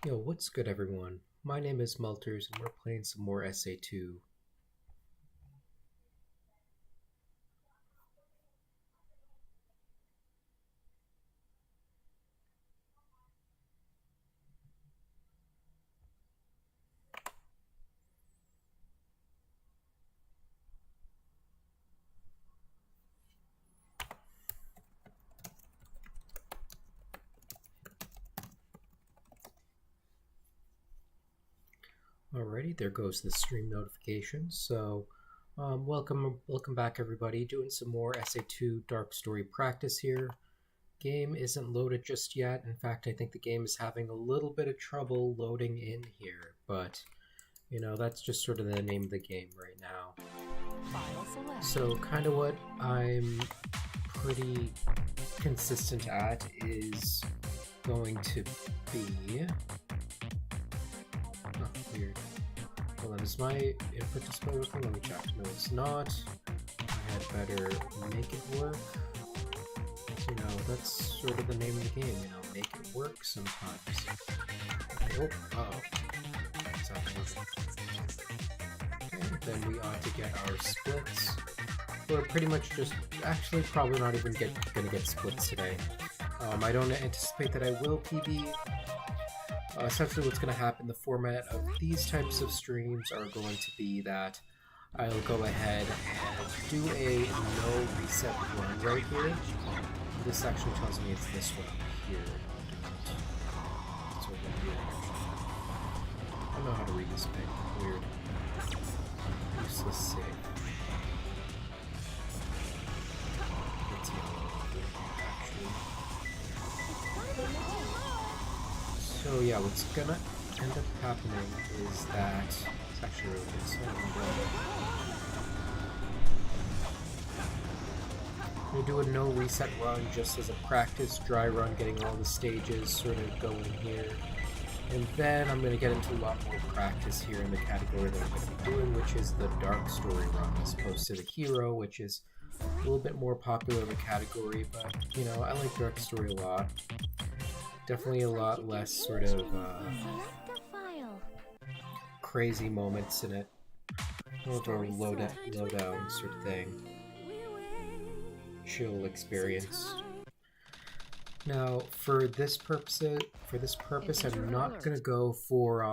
Yo, what's good everyone? My name is Melters and we're playing some more SA2. Alrighty, there goes the stream notification. So, welcome back everybody. Doing some more SA2 Dark Story practice here. Game isn't loaded just yet. In fact, I think the game is having a little bit of trouble loading in here, but you know, that's just sort of the name of the game right now. So, kind of what I'm pretty consistent at is going to be... Oh, weird. Hold on, is my input display working? Let me check. No, it's not. I had better make it work. You know, that's sort of the name of the game, you know, make it work sometimes. Oh, uh-oh. What's happening? Okay, then we ought to get our splits. We're pretty much just, actually probably not even gonna get splits today. I don't anticipate that I will PB. Essentially what's going to happen, the format of these types of streams are going to be that I'll go ahead and do a no reset run right here. This actually tells me it's this one here. It's over here. I don't know how to read this thing. Weird. Useless save. It's yellow actually. So yeah, what's gonna end up happening is that it's actually really good. So I'm gonna do a no reset run just as a practice dry run, getting all the stages sort of going here, and then I'm gonna get into a lot more practice here in the category that I'm gonna be doing, which is the dark story run, as opposed to the hero, which is a little bit more popular of a category. But you know, I like dark story a lot. Definitely a lot less sort of crazy moments in it. More of a low down sort of thing. Chill experience. Now, for this purpose, I'm not gonna go for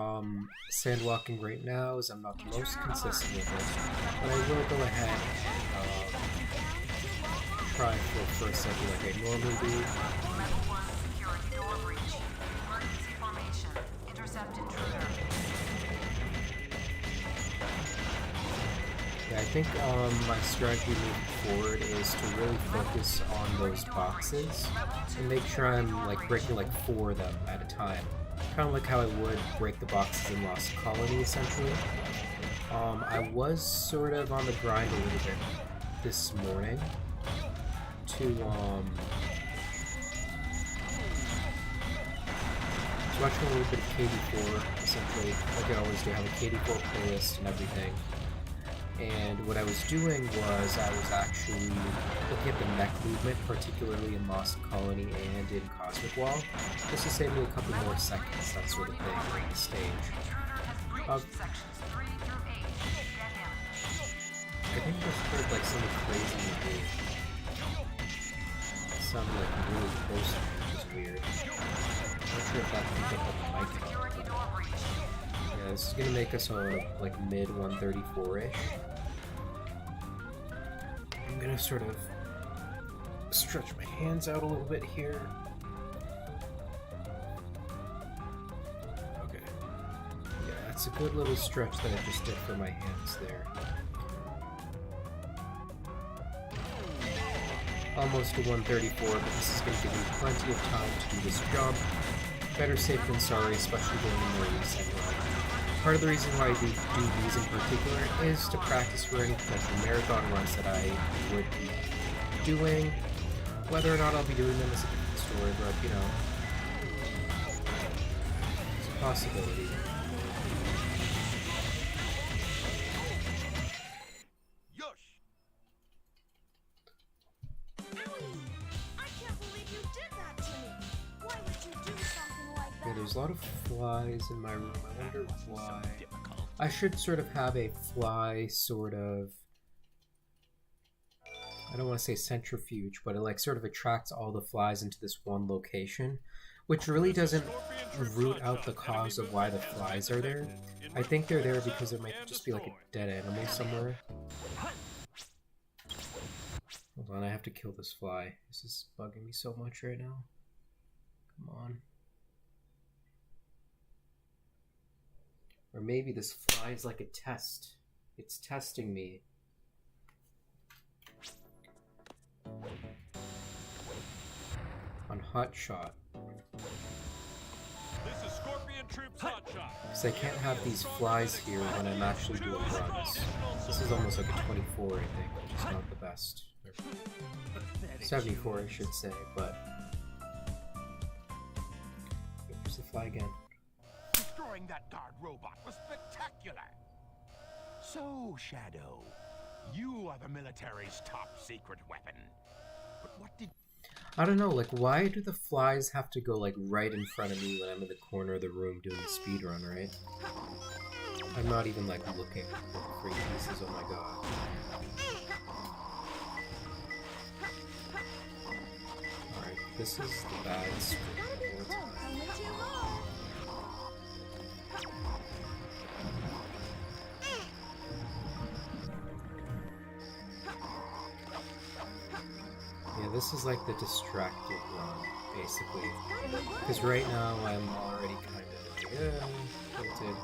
sandwalking right now, as I'm not the most consistent with it. But I will go ahead and try for a second like I normally do. Yeah, I think my strategy moving forward is to really focus on those boxes and make sure I'm like breaking like 4 of them at a time. Kind of like how I would break the boxes in Lost Colony, essentially. I was sort of on the grind a little bit this morning to watching a little bit of KD4, essentially, like I always do. I have a KD4 playlist and everything. And what I was doing was I was actually looking at the mech movement, particularly in Lost Colony and in Cosmic Wall, just to save me a couple more seconds, that sort of thing, during the stage. I think I just heard like something crazy in the game. It sounded like really close, which is weird. I'm not sure if that can pick up the mic, but yeah, this is gonna make us like mid 134-ish. I'm gonna sort of stretch my hands out a little bit here. Okay. Yeah, that's a good little stretch that I just did for my hands there. Almost to 134, but this is going to give me plenty of time to do this jump. Better safe than sorry, especially during the more recent run. Part of the reason why I do these in particular is to practice for any potential marathon runs that I would be doing. Whether or not I'll be doing them is a different story, but you know, it's a possibility. There's a lot of flies in my room. I wonder why. I should sort of have a fly sort of... I don't want to say centrifuge, but it like sort of attracts all the flies into this one location, which really doesn't root out the cause of why the flies are there. I think they're there because there might just be like a dead animal somewhere. Hold on, I have to kill this fly. This is bugging me so much right now. Come on. Or maybe this fly is like a test. It's testing me. On Hot Shot. This is Scorpion Troops Hot Shot. Because I can't have these flies here when I'm actually doing runs. This is almost like a 24, I think, which is not the best. Or 74, I should say, but... Here's the fly again. Destroying that guard robot was spectacular. So, Shadow, you are the military's top secret weapon. But what did... I don't know, like, why do the flies have to go, like, right in front of me when I'm in the corner of the room doing the speedrun, right? I'm not even, like, looking at the free pieces, oh my god. Alright, this is the bad script all the time. Yeah, this is like the distracted run, basically. Because right now I'm already kind of tilted.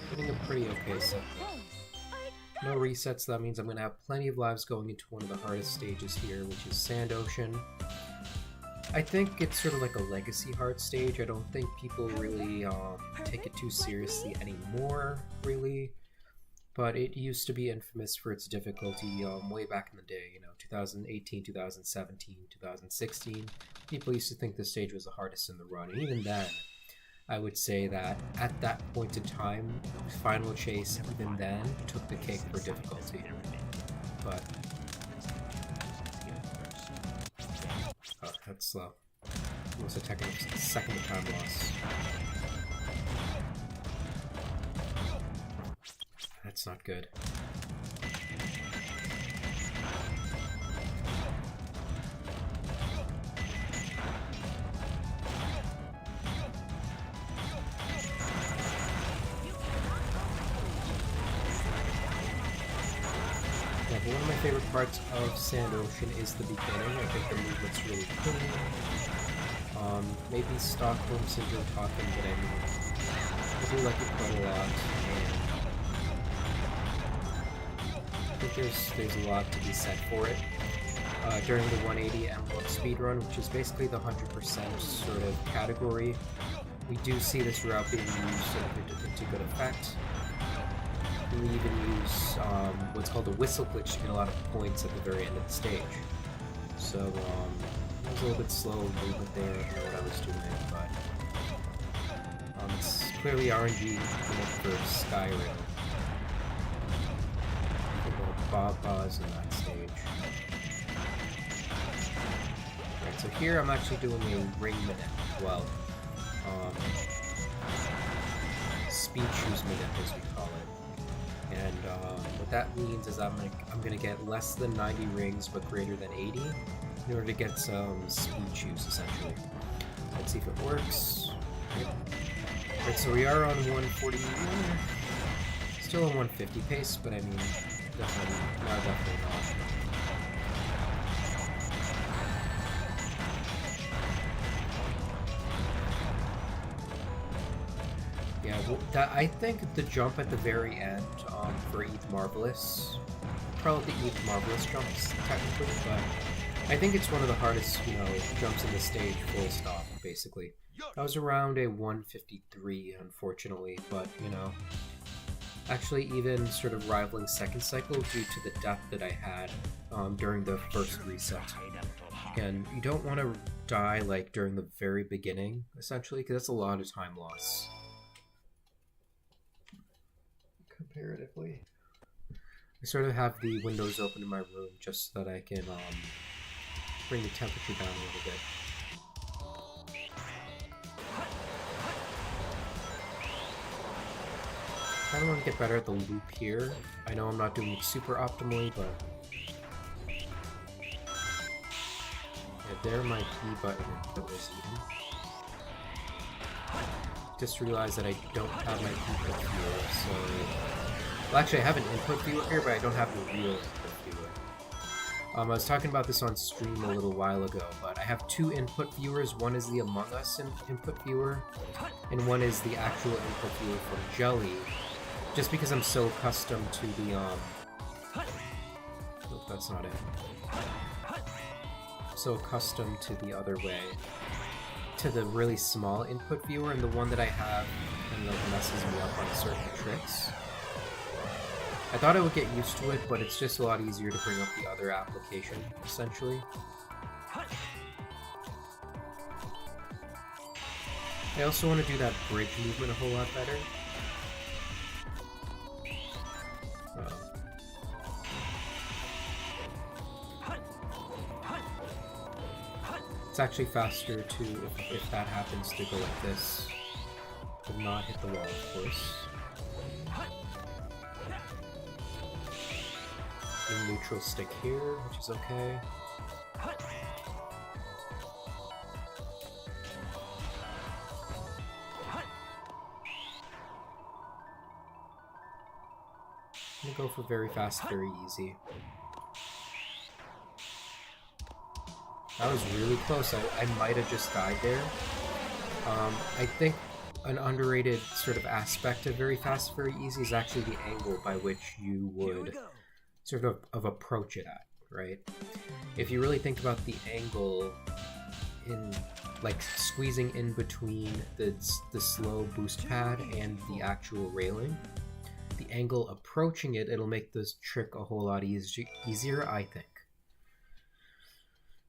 Getting a pretty okay setup. No resets, that means I'm going to have plenty of lives going into one of the hardest stages here, which is Sand Ocean. I think it's sort of like a legacy hard stage. I don't think people really take it too seriously anymore, really. But it used to be infamous for its difficulty way back in the day, you know, 2018, 2017, 2016. People used to think this stage was the hardest in the run. And even then, I would say that at that point in time, Final Chase, even then, took the cake for difficulty. But... oh, that's slow. Almost a second time loss. That's not good. Yeah, but one of my favorite parts of Sand Ocean is the beginning. I think the movement's really cool. Maybe Stockholm Syndrome talking, but I mean, I do like it quite a lot. I think there's a lot to be said for it. During the 180 M1 speedrun, which is basically the 100% sort of category, we do see this route being used to good effect. We even use what's called a whistle glitch to get a lot of points at the very end of the stage. So I was a little bit slow movement there, I don't know what I was doing, but it's clearly RNG for Skyrim. Bob-Baz in that stage. Right, so here I'm actually doing a ring minute, well, speed shoes minute as we call it. And what that means is I'm gonna get less than 90 rings but greater than 80 in order to get some speed shoes essentially. Let's see if it works. Right, so we are on 140, still on 150 pace, but I mean, definitely not. Yeah, well, I think the jump at the very end for ETH Marvelous, probably the ETH Marvelous jumps technically, but I think it's one of the hardest, you know, jumps in the stage, full stop, basically. I was around a 153, unfortunately, but, you know, actually even sort of rivaling second cycle due to the death that I had during the first reset. And you don't want to die like during the very beginning, essentially, because that's a lot of time loss. Comparatively. I sort of have the windows open in my room just so that I can bring the temperature down a little bit. kind of want to get better at the loop here. I know I'm not doing it super optimally, but yeah, there my B button was even. Just realized that I don't have my input viewer, so... Well, actually, I have an input viewer here, but I don't have the real input viewer. I was talking about this on stream a little while ago, but I have two input viewers. One is the Among Us input viewer, and one is the actual input viewer from Jelly. Just because I'm so accustomed to the, Nope, that's not it. So accustomed to the other way. To the really small input viewer, and the one that I have kind of messes me up on certain tricks. I thought I would get used to it, but it's just a lot easier to bring up the other application, essentially. I also want to do that bridge movement a whole lot better. It's actually faster to, if that happens, to go like this. To not hit the wall, of course. And neutral stick here, which is okay. I'm gonna go for very fast, very easy. That was really close. I might have just died there. I think an underrated sort of aspect of very fast, very easy is actually the angle by which you would sort of approach it at, right? If you really think about the angle in, like, squeezing in between the slow boost pad and the actual railing, the angle approaching it, it'll make this trick a whole lot easier, I think.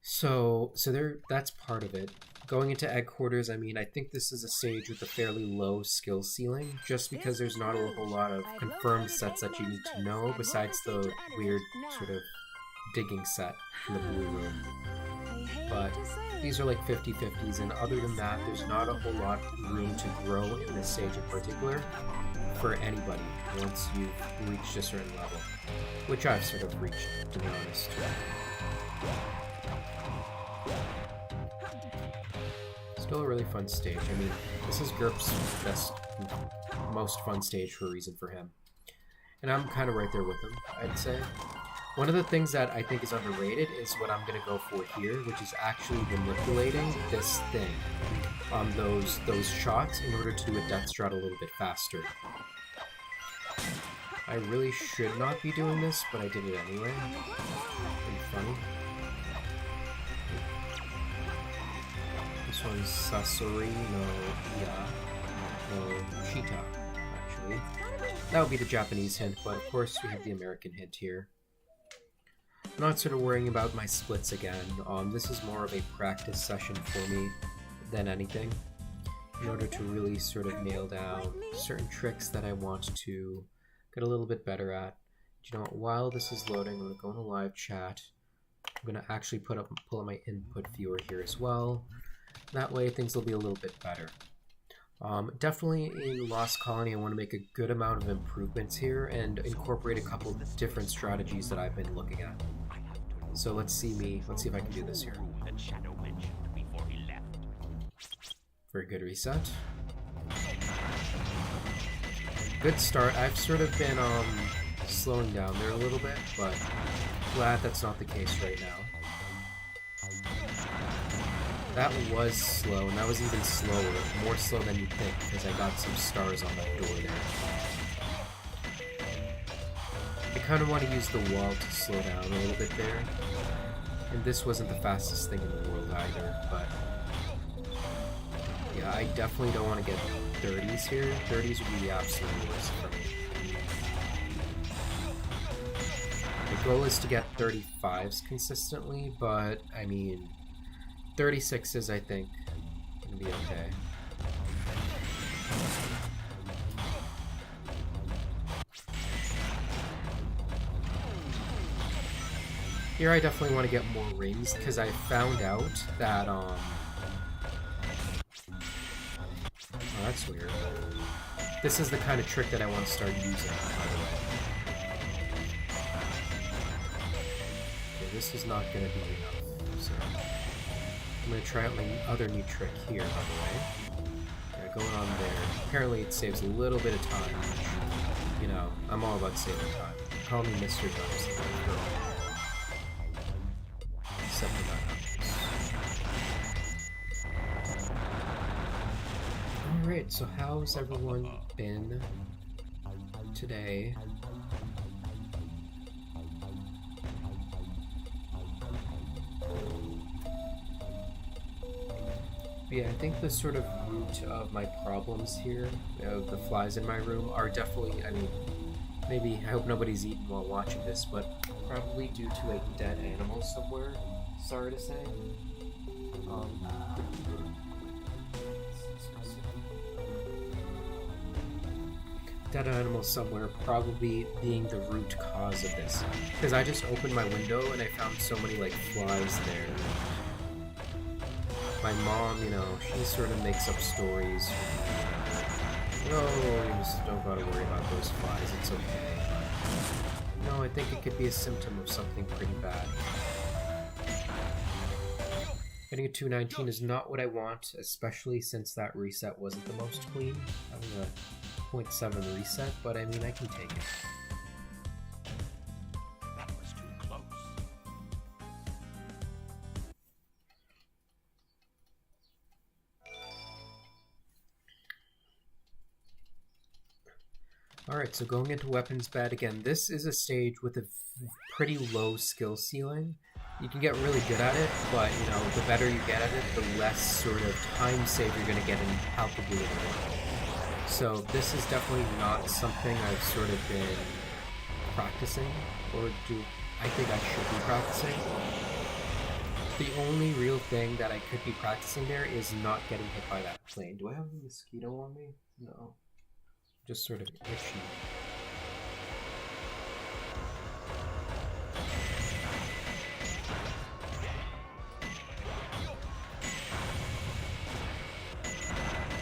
So there, that's part of it. Going into Egg Quarters, I mean, I think this is a stage with a fairly low skill ceiling, just because there's not a whole lot of confirmed sets that you need to know, besides the weird sort of digging set in the blue room. But these are like 50-50s, and other than that, there's not a whole lot of room to grow in this stage in particular for anybody once you've reached a certain level, which I've sort of reached, to be honest. Still a really fun stage. I mean, this is GURP's most fun stage for a reason for him. And I'm kind of right there with him, I'd say. One of the things that I think is underrated is what I'm going to go for here, which is actually manipulating this thing, those shots, in order to do a death strat a little bit faster. I really should not be doing this, but I did it anyway. Pretty funny. This one's Sasori no Shita, actually. That would be the Japanese hint, but of course we have the American hint here. I'm not sort of worrying about my splits again. This is more of a practice session for me than anything, in order to really sort of nail down certain tricks that I want to get a little bit better at. You know, while this is loading, I'm going to go into live chat. I'm going to actually pull up my input viewer here as well. That way things will be a little bit better. Definitely in Lost Colony I want to make a good amount of improvements here and incorporate a couple different strategies that I've been looking at. So let's see if I can do this here. Very good reset. Good start. I've sort of been slowing down there a little bit, but glad that's not the case right now. That was slow, and that was even slower, more slow than you'd think, because I got some stars on that door there. I kind of want to use the wall to slow down a little bit there. And this wasn't the fastest thing in the world either, but yeah, I definitely don't want to get 30s here. 30s would be the absolute worst for me. The goal is to get 35s consistently, but I mean, 36s, I think, gonna be okay. Here I definitely want to get more rings, because I found out that, oh, that's weird. This is the kind of trick that I want to start using, by the way. Okay, this is not going to be enough, so I'm going to try out my other new trick here, by the way. Yeah, going on there. Apparently it saves a little bit of time, which, you know, I'm all about saving time. Call me Mr. Thumbs. Except for that. Alright, so how's everyone been today? Yeah, I think the sort of root of my problems here, the flies in my room, are definitely, I mean, maybe, I hope nobody's eating while watching this, but probably due to a dead animal somewhere, sorry to say. Dead animal somewhere probably being the root cause of this. Because I just opened my window and I found so many, like, flies there. My mom, you know, she sort of makes up stories. Oh, you just don't gotta worry about those flies, it's okay. No, I think it could be a symptom of something pretty bad. Getting a 219 is not what I want, especially since that reset wasn't the most clean. Having a 0.7 reset, but I mean, I can take it. That was too close. Alright, so going into weapons bad again, this is a stage with a pretty low skill ceiling. You can get really good at it, but, you know, the better you get at it, the less sort of time save you're going to get in palpably in the world. So this is definitely not something I've sort of been practicing, or I think I should be practicing. The only real thing that I could be practicing there is not getting hit by that plane. Do I have a mosquito on me? No. Just sort of itchy.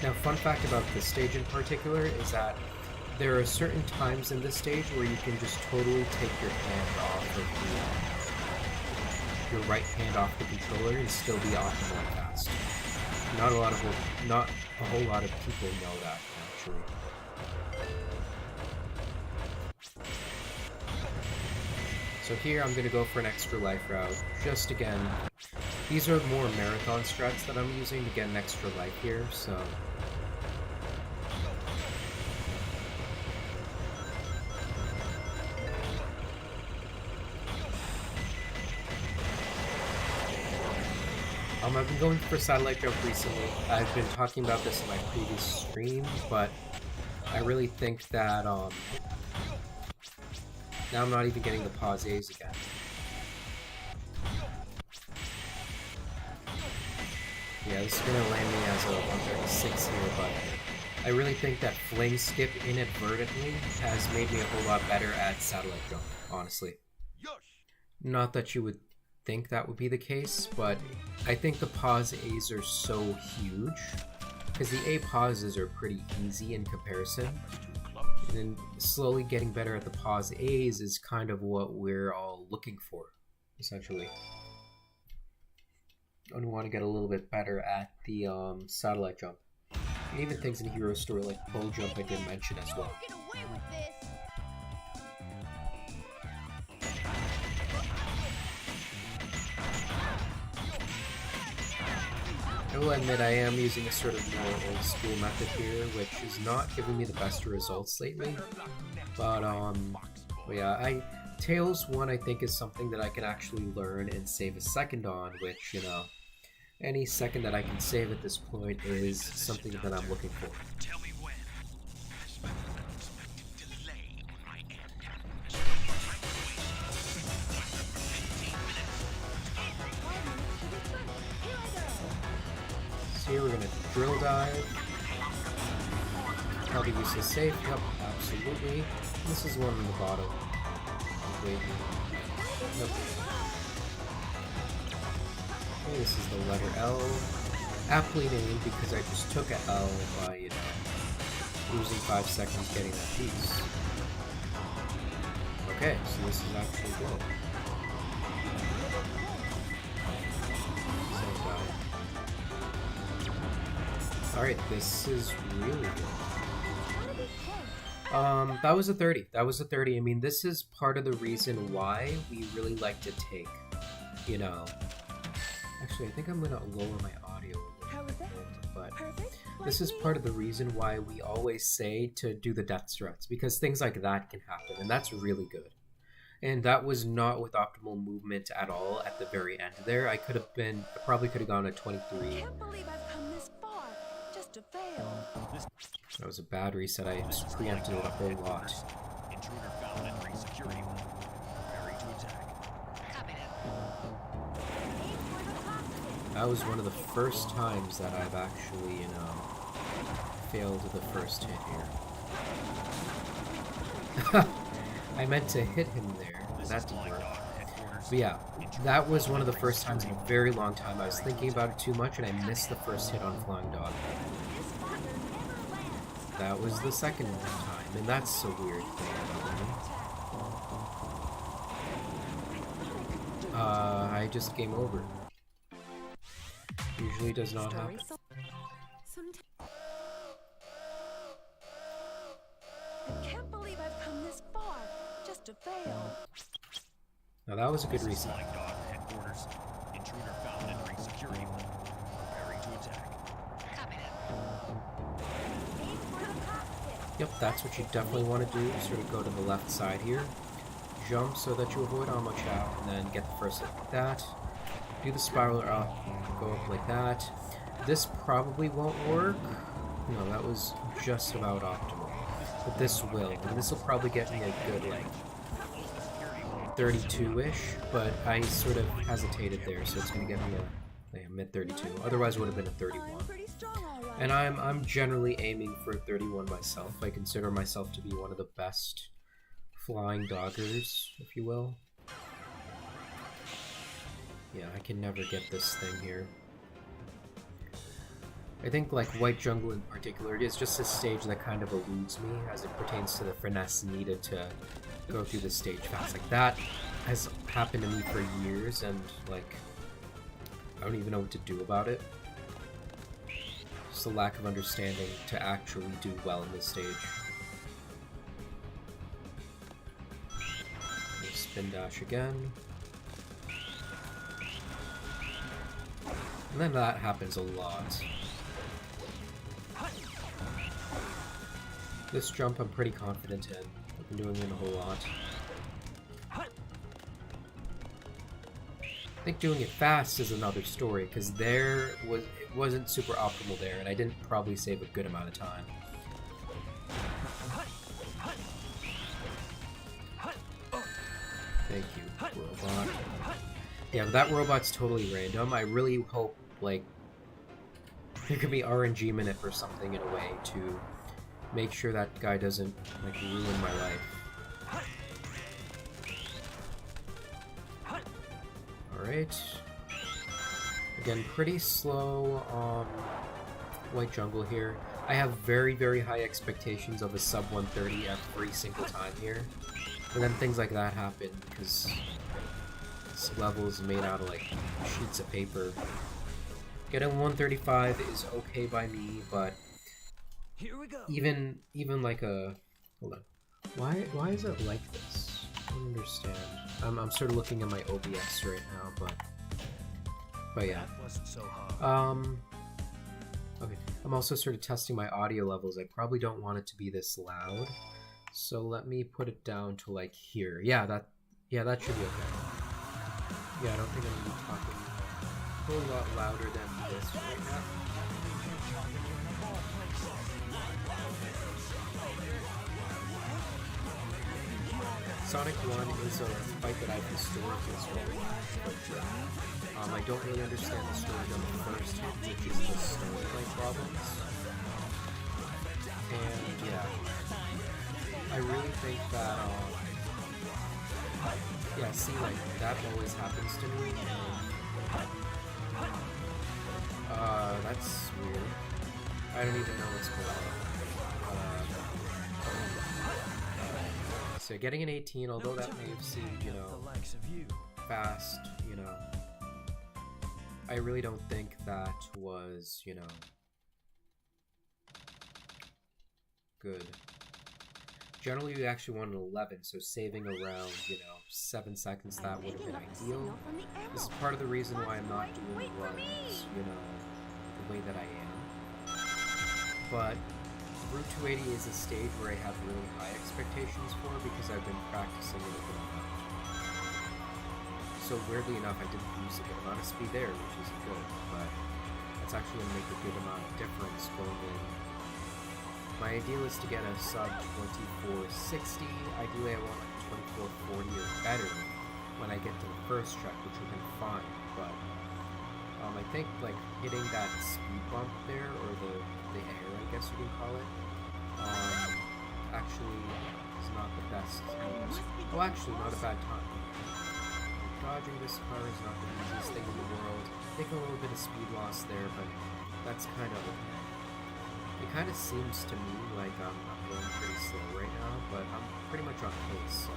Now, fun fact about this stage in particular is that there are certain times in this stage where you can just totally take your hand off of your right hand off the controller and still be optimal fast. Not a whole lot of people know that, actually. So here I'm going to go for an extra life route. Just again, these are more marathon strats that I'm using to get an extra life here, so... I've been going for satellite jump recently. I've been talking about this in my previous stream, but I really think that, now I'm not even getting the pauses again. Yeah, this is gonna land me as a 136 here, but I really think that Flame Skip inadvertently has made me a whole lot better at satellite jump, honestly. Not that you would think that would be the case, but I think the pause A's are so huge, because the A pauses are pretty easy in comparison, and then slowly getting better at the pause A's is kind of what we're all looking for, essentially. And we want to get a little bit better at the satellite jump, and even things in Hero Story like pole jump I did mention as well. I will admit I am using a sort of more old school method here, which is not giving me the best results lately. But yeah, Tails 1 I think is something that I can actually learn and save a second on, which, you know, any second that I can save at this point is something that I'm looking for. Tell me when. Delay on my end. So here we're gonna drill dive. Probably use this safe. Yep, absolutely. This is one on the bottom. Wait. Nope. Okay, this is the letter L. Aptly named because I just took a L by, you know, losing 5 seconds getting that piece. Okay, so this is actually good. Alright, this is really good. That was a 30. That was a 30. I mean, this is part of the reason why we really like to take, you know... Actually, I think I'm gonna lower my audio a little bit, but this is part of the reason why we always say to do the death threats, because things like that can happen, and that's really good. And that was not with optimal movement at all at the very end there. I probably could have gone at 23. I can't believe I've come this far, just to fail. That was a bad reset. I just preempted it a whole lot. Intruder found entering security room. Preparing to attack. Copy That was one of the first times that I've actually, you know, failed the first hit here. I meant to hit him there, but that didn't work. But yeah, that was one of the first times in a very long time. I was thinking about it too much and I missed the first hit on Flying Dog. That was the second time, and that's a weird thing. I just game over. Usually does not happen. I can't believe I've come this far, just to fail. Now that was a good reset. Flying Dog headquarters. Intruder found entering security room. Preparing to attack. Copy Yep, that's what you definitely want to do. Sort of go to the left side here. Jump so that you avoid ammo chow, and then get the first hit like that. Do the spiral up, go up like that. This probably won't work. No, that was just about optimal. But this will, and this will probably get me a good, like, 32-ish, but I sort of hesitated there, so it's going to get me a mid-32. Otherwise it would have been a 31. And I'm generally aiming for a 31 myself. I consider myself to be one of the best flying doggers, if you will. Yeah, I can never get this thing here. I think, like, White Jungle in particular is just a stage that kind of eludes me as it pertains to the finesse needed to go through the stage fast. Like, that has happened to me for years, and, like, I don't even know what to do about it. Just a lack of understanding to actually do well in this stage. Spin dash again. And then that happens a lot. This jump I'm pretty confident in. I've been doing it a whole lot. I think doing it fast is another story, because it wasn't super optimal there, and I didn't probably save a good amount of time. Thank you, robot. Yeah, but that robot's totally random. I really hope, like, there could be RNG in it or something in a way to make sure that guy doesn't, like, ruin my life. Alright. Again, pretty slow on White Jungle here. I have very, very high expectations of a sub 130 every single time here. And then things like that happen because this level is made out of, like, sheets of paper. Getting 135 is okay by me, but Here we go. even like a... Hold on. Why is it like this? I don't understand. I'm sort of looking at my OBS right now, but yeah. That wasn't so hard. Okay. I'm also sort of testing my audio levels. I probably don't want it to be this loud. So let me put it down to, like, here. Yeah, that should be okay. Yeah, I don't think I'm going to be talking a whole lot louder than this right now. Sonic 1 is a fight that I've historically struggled with. I don't really understand the story on the first hit, which is the storyline problems. And yeah, I really think that, yeah, see, like, that always happens to me, and, that's weird. I don't even know what's going on. So getting an 18, although that may have seemed, you know, The likes of you. fast, you know, I really don't think that was, you know, good. Generally, we actually want an 11, so saving around, you know, 7 seconds, that would have been ideal. This is part of the reason why I'm not doing runs, you know, the way that I am. But Route 280 is a stage where I have really high expectations for because I've been practicing it a good amount. So weirdly enough, I didn't lose a good amount of speed there, which is good, but that's actually going to make a good amount of difference going in. My ideal is to get a sub 2460. Ideally, I want like 2440 or better when I get to the first track, which would have been fine. But I think like hitting that speed bump there, or the air, I guess you can call it, actually is not the best news. Well, actually, not a bad time. Dodging this car is not the easiest thing in the world. Taking a little bit of speed loss there, but that's kind of... It kind of seems to me like I'm going pretty slow right now, but I'm pretty much on pace, so...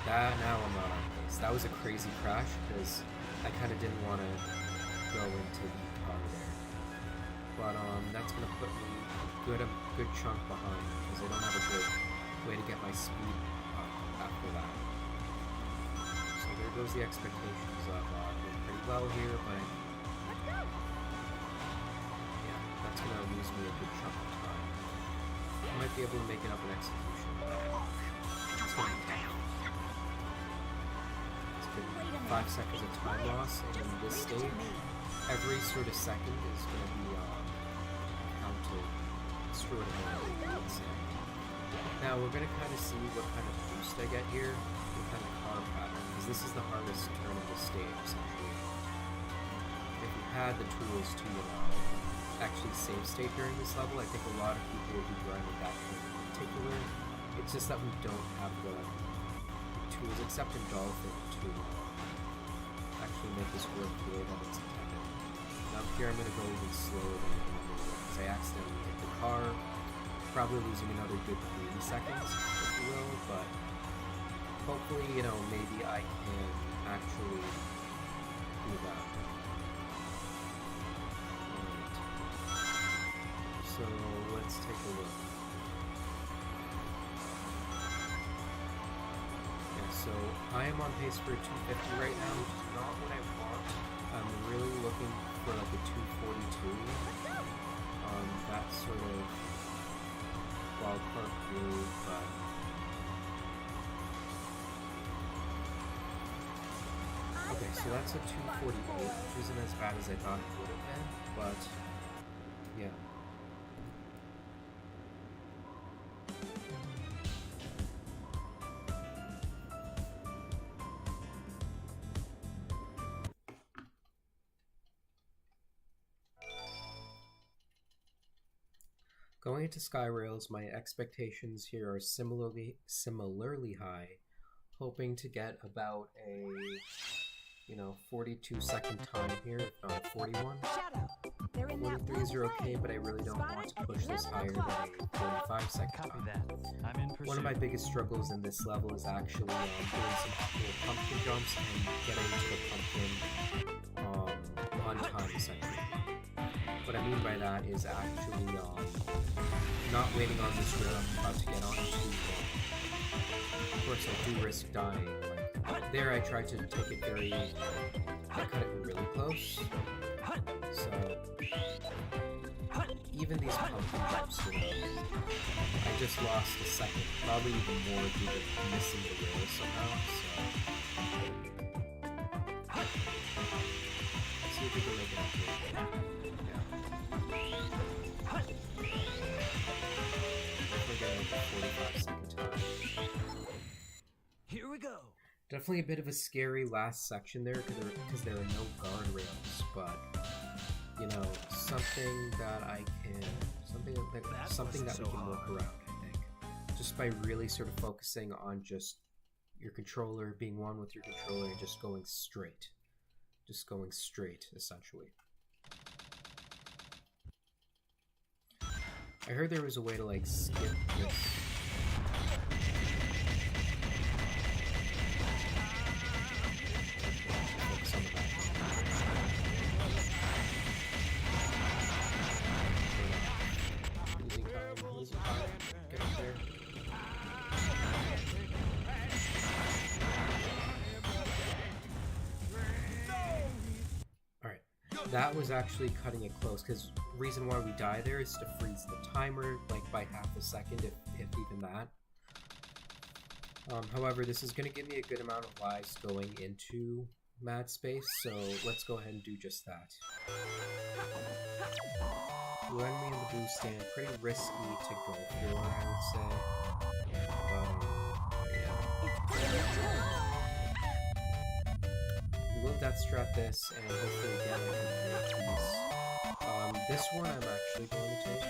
Now I'm not on pace. That was a crazy crash, because I kind of didn't want to go into the car there. But that's going to put me a good chunk behind, because I don't have a good way to get my speed up after that. So there goes the expectations of doing pretty well here, but... Yeah, that's going to lose me a good chunk of time. I might be able to make it up in execution, but... It's going down. 5 seconds of time loss, and in this stage, every sort of second is going to be counted extraordinarily, I would say. Now, we're going to kind of see what kind of boost I get here, what kind of car pattern, because this is the hardest turn of the stage, essentially. If you had the tools to, you know, actually save state during this level, I think a lot of people will be driving that turn in particular. It's just that we don't have the tools, except in Dolphin, to actually make this work the way that it's intended. Now here I'm going to go even slower than I normally would, because I accidentally hit the car, probably losing another good 3 seconds, if you will, but hopefully, you know, maybe I can actually do that. Alright. So let's take a look. So I am on pace for a 250 right now, which is not what I want. I'm really looking for like a 242. That sort of ballpark groove, but okay, so that's a 248, which isn't as bad as I thought it would have been, but yeah. Going into Skyrails, my expectations here are similarly high, hoping to get about a, you know, 42-second time here, if not 41. 43s are okay, but I really don't want to push this higher than a 45-second Copy time. that. I'm in pursuit. One of my biggest struggles in this level is actually doing some cool pumpkin jumps and getting to the pumpkin on time, essentially. What I mean by that is actually not waiting on this rail I'm about to get on too long. Of course, I do risk dying. Like, there I tried to take it very... I cut it really close. So... Even these pumpkin jumps, you know, I just lost a second. Probably even more due to missing the rail somehow, so... Let's see if we can make it up here. Definitely getting a 45-second time. Here we go. Definitely a bit of a scary last section there because there are no guardrails, but you know, something that I can, something that we can work around. I think just by really sort of focusing on just your controller, being one with your controller, and just going straight, essentially. I heard there was a way to like skip this. Like some of that. Easy time, get up there. Alright, that was actually cutting it close, because reason why we die there is to freeze the timer, like by half a second, if even that. However, this is going to give me a good amount of lives going into Mad Space, so let's go ahead and do just that. Blue enemy in the blue stand, pretty risky to go through, I would say. We will death strat this, and hopefully again I can create these. This one I'm actually going to take,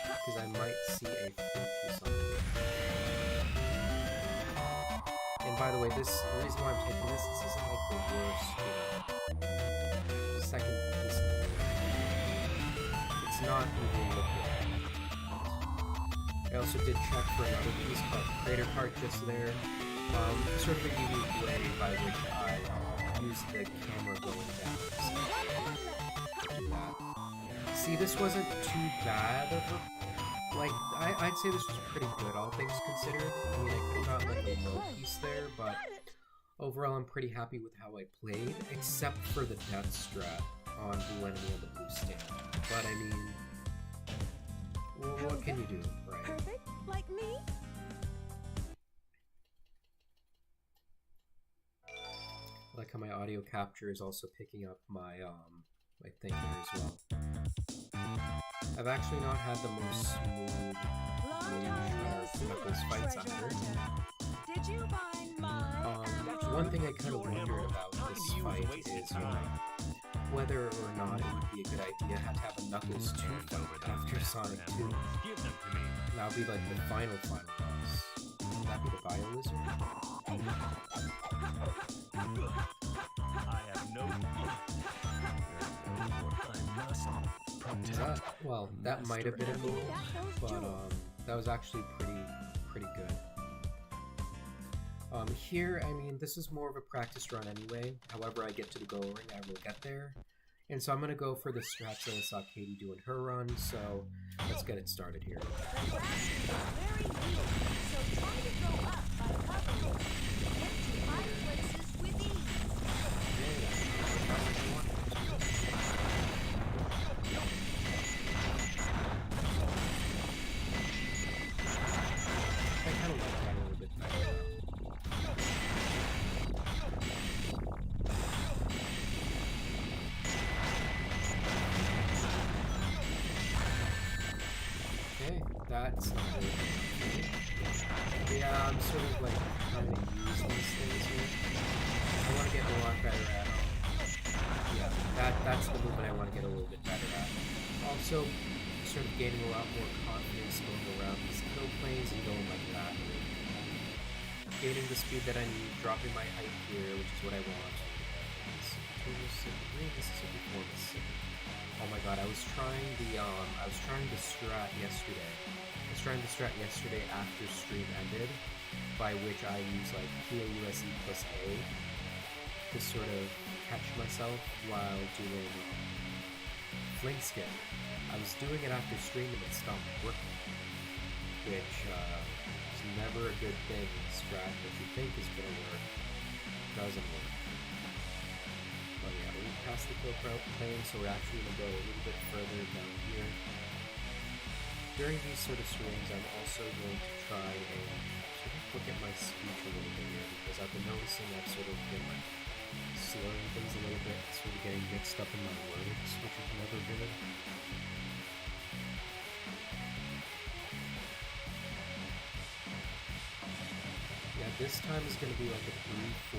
because I might see a full piece on it. And by the way, the reason why I'm taking this isn't like the worst, the second piece of the game. It's not even looking at it. I also did check for another piece called Crater Part just there. Sort of a unique way by which I use the camera going down. So, do that. See, this wasn't too bad of a... Like, I'd say this was pretty good, all things considered. I mean, I could have gotten like a low piece there, but overall I'm pretty happy with how I played, except for the death strat on Blue Enemy on the blue stand. But I mean, well, what can you do, right? Perfect, like me? I like how my audio capture is also picking up my thing here as well. I've actually not had the most smooth Knuckles fights either. Did you find my One thing I kind of wondered about this fight is whether or not it would be a good idea to have a Knuckles 2 fight after Sonic 2. That would be like the final boss. Would that be the Bio Lizard? I have no Is that, well, that might have been a move, but that was actually pretty good. Here, I mean, this is more of a practice run anyway. However I get to the goal ring, I will get there. And so I'm going to go for the strats that I saw Katie do in her run, so let's get it started here. The grass is very deep, so try to go up by covering it. Get to high places with ease. I kind of like that a little bit better. Okay, that's not really good. Yeah, I'm sort of like trying to use these things here. I want to get a lot better at. Yeah, that's the movement I want to get a little bit better at. Also, sort of gaining a lot more confidence going around these kill planes and going like that. Gaining the speed that I need, dropping my height here, which is what I want. Oh my god, I was trying the strat yesterday. I was trying the strat yesterday after stream ended, by which I use like POUSE plus A to sort of catch myself while doing fling skin. I was doing it after stream and it stopped working, which is never a good thing. Strat that you think is gonna work doesn't work. But yeah, we passed the kill plane, so we're actually gonna go a little bit further down here. During these sort of streams, I'm also going to try and sort of look at my speech a little bit here, because I've been noticing I've sort of been like slurring things a little bit, sort of getting mixed up in my words, which is never good. Yeah, this time is going to be like a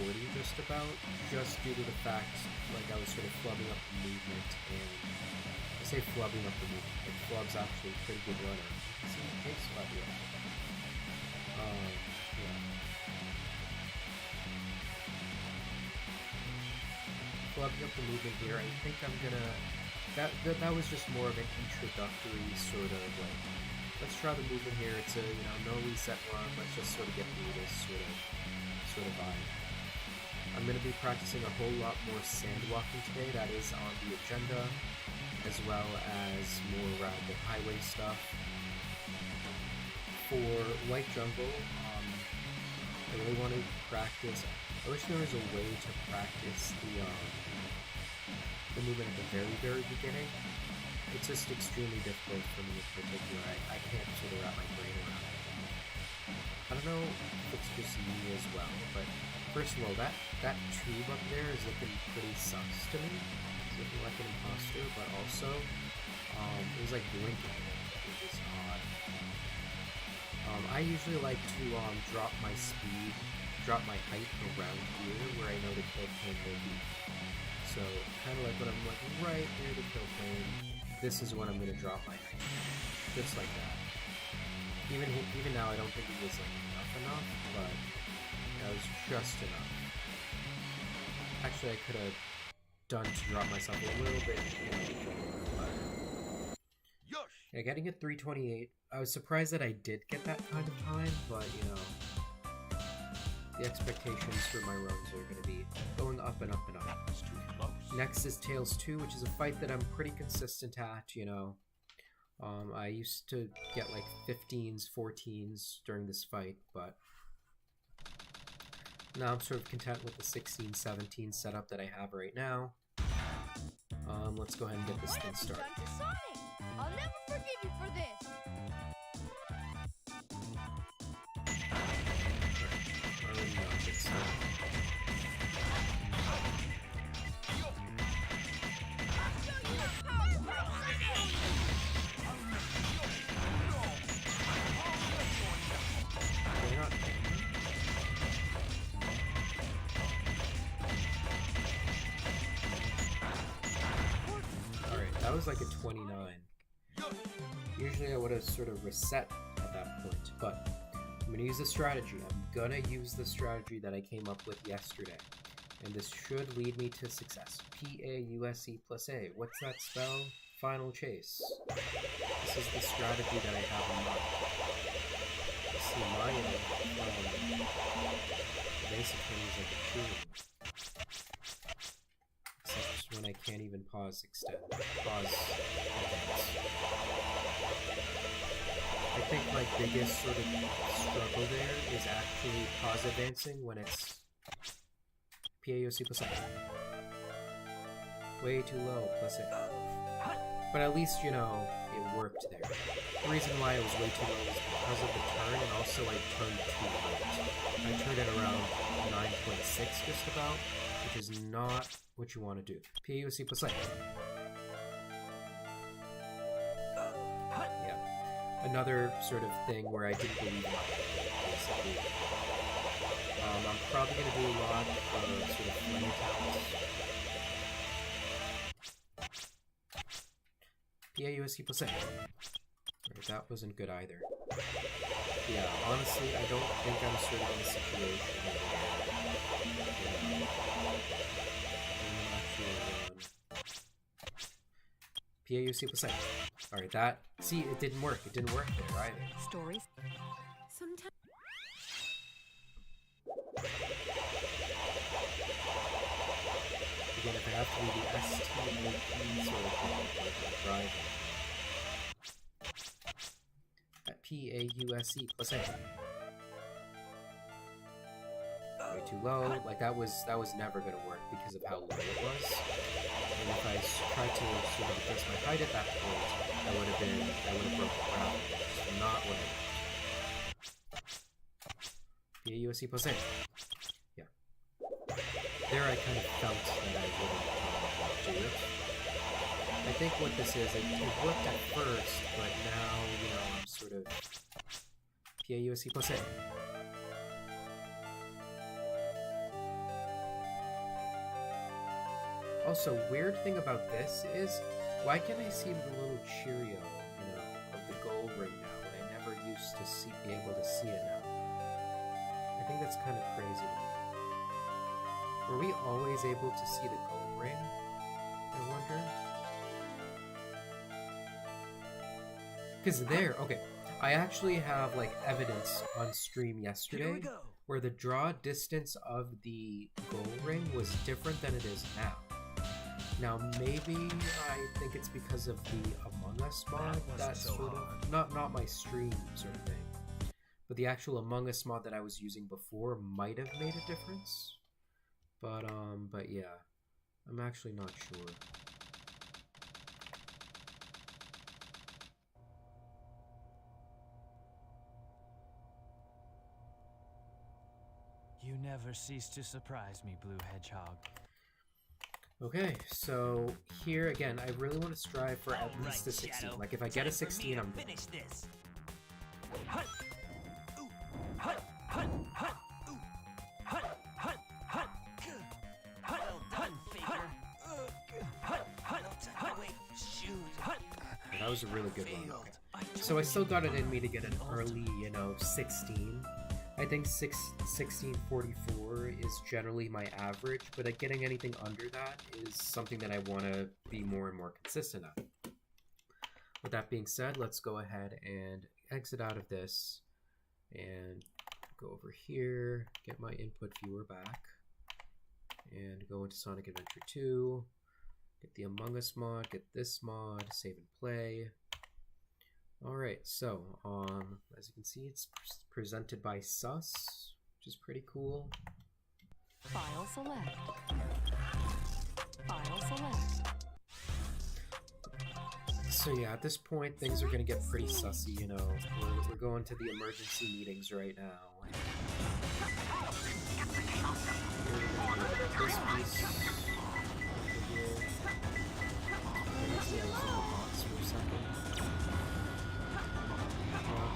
340 just about, just due to the fact like I was sort of flubbing up the movement, and I say flubbing up the movement, like Flub's actually a pretty good runner. See, thanks Flub, yeah. Flubbing up the movement here. I think I'm gonna that was just more of an introductory sort of like, let's try the movement here. It's a, you know, no reset run. Let's just sort of get through this sort of vibe. I'm going to be practicing a whole lot more sand walking today. That is on the agenda, as well as more the highway stuff. For White Jungle, I really want to practice. I wish there was a way to practice the movement at the very, very beginning. It's just extremely difficult for me in particular. I can't sort of wrap my brain around it. I don't know if it's just me as well, but first of all, that tube up there is looking pretty sus to me. It's looking like an imposter, but also it was like blinking, which is odd. I usually like to drop my speed, drop my height around here where I know the kill plane will be. So kind of like when I'm like right near the kill plane, this is when I'm going to drop my height, just like that. Even now, I don't think it was like enough, but that was just enough. Actually, I could have done to drop myself a little bit, but yeah, getting a 328. I was surprised that I did get that kind of time, but the expectations for my runs are going to be going up and up and up. Next is Tales 2, which is a fight that I'm pretty consistent at, I used to get like 15s, 14s during this fight, but now I'm sort of content with the 16, 17 setup that I have right now. Let's go ahead and get this thing started. I'll never forgive you for this. Already know this. That was like a 29. Usually I would have sort of reset at that point, but I'm going to use a strategy. I'm going to use the strategy that I came up with yesterday, and this should lead me to success. P-A-U-S-E plus A. What's that spell? Final Chase. This is the strategy that I have in mind. See, my basically is like a tune. Except when I can't even pause advance. I think my biggest sort of struggle there is actually pause advancing when it's PAOC plus A. Way too low plus A. But at least, it worked there. The reason why it was way too low was because of the turn, and also I turned too late. I turned at around 9.6 just about, which is not what you want to do. PAOC plus A. Yeah. Another sort of thing where I didn't believe in it, basically. I'm probably going to do a lot of sort of flame attacks. PAUSC plus A. Right, that wasn't good either. Yeah, honestly, I don't think I'm sort of in a situation where PAUC plus A. Alright, that... See, it didn't work. It didn't work there either. Stories. Sometimes. Again, if I have to do the ST sort of thing, like I'm driving. At PAUSC plus A. Way too low. Like that was never gonna work because of how low it was. And if I tried to sort of adjust my height at that point, I would have broken ground. Which is not what I wanted. PAUSC plus A. Yeah. There I kind of felt that I wouldn't do it. I think what this is, it worked at first, but now, I'm sort of PAUSC plus A. Also, weird thing about this is, why can I see the little Cheerio, of the gold ring now, when I never used to be able to see it now? I think that's kind of crazy. Were we always able to see the gold ring? I wonder. Because there, okay, I actually have like evidence on stream yesterday where the draw distance of the goal ring was different than it is now. Now maybe I think it's because of the Among Us mod, that sort of, not my stream sort of thing, but the actual Among Us mod that I was using before might have made a difference. But yeah, I'm actually not sure. You never cease to surprise me, Blue Hedgehog. Okay, so here again, I really want to strive for at least a 16. Shadow. Like if I get a Time for me 16, to I'm finish this. Well done, Faker. Shoot. that was a really good one. Okay. So I still got it in me to get an early, 16. I think 1644 is generally my average, but getting anything under that is something that I want to be more and more consistent at. With that being said, let's go ahead and exit out of this and go over here, get my input viewer back, and go into Sonic Adventure 2, get the Among Us mod, get this mod, save and play. Alright, so, as you can see, it's presented by Sus, which is pretty cool. File select. File select. So yeah, at this point, things are going to get pretty sussy, We're going to the emergency meetings right now. This piece over here. Let's close the box for a second.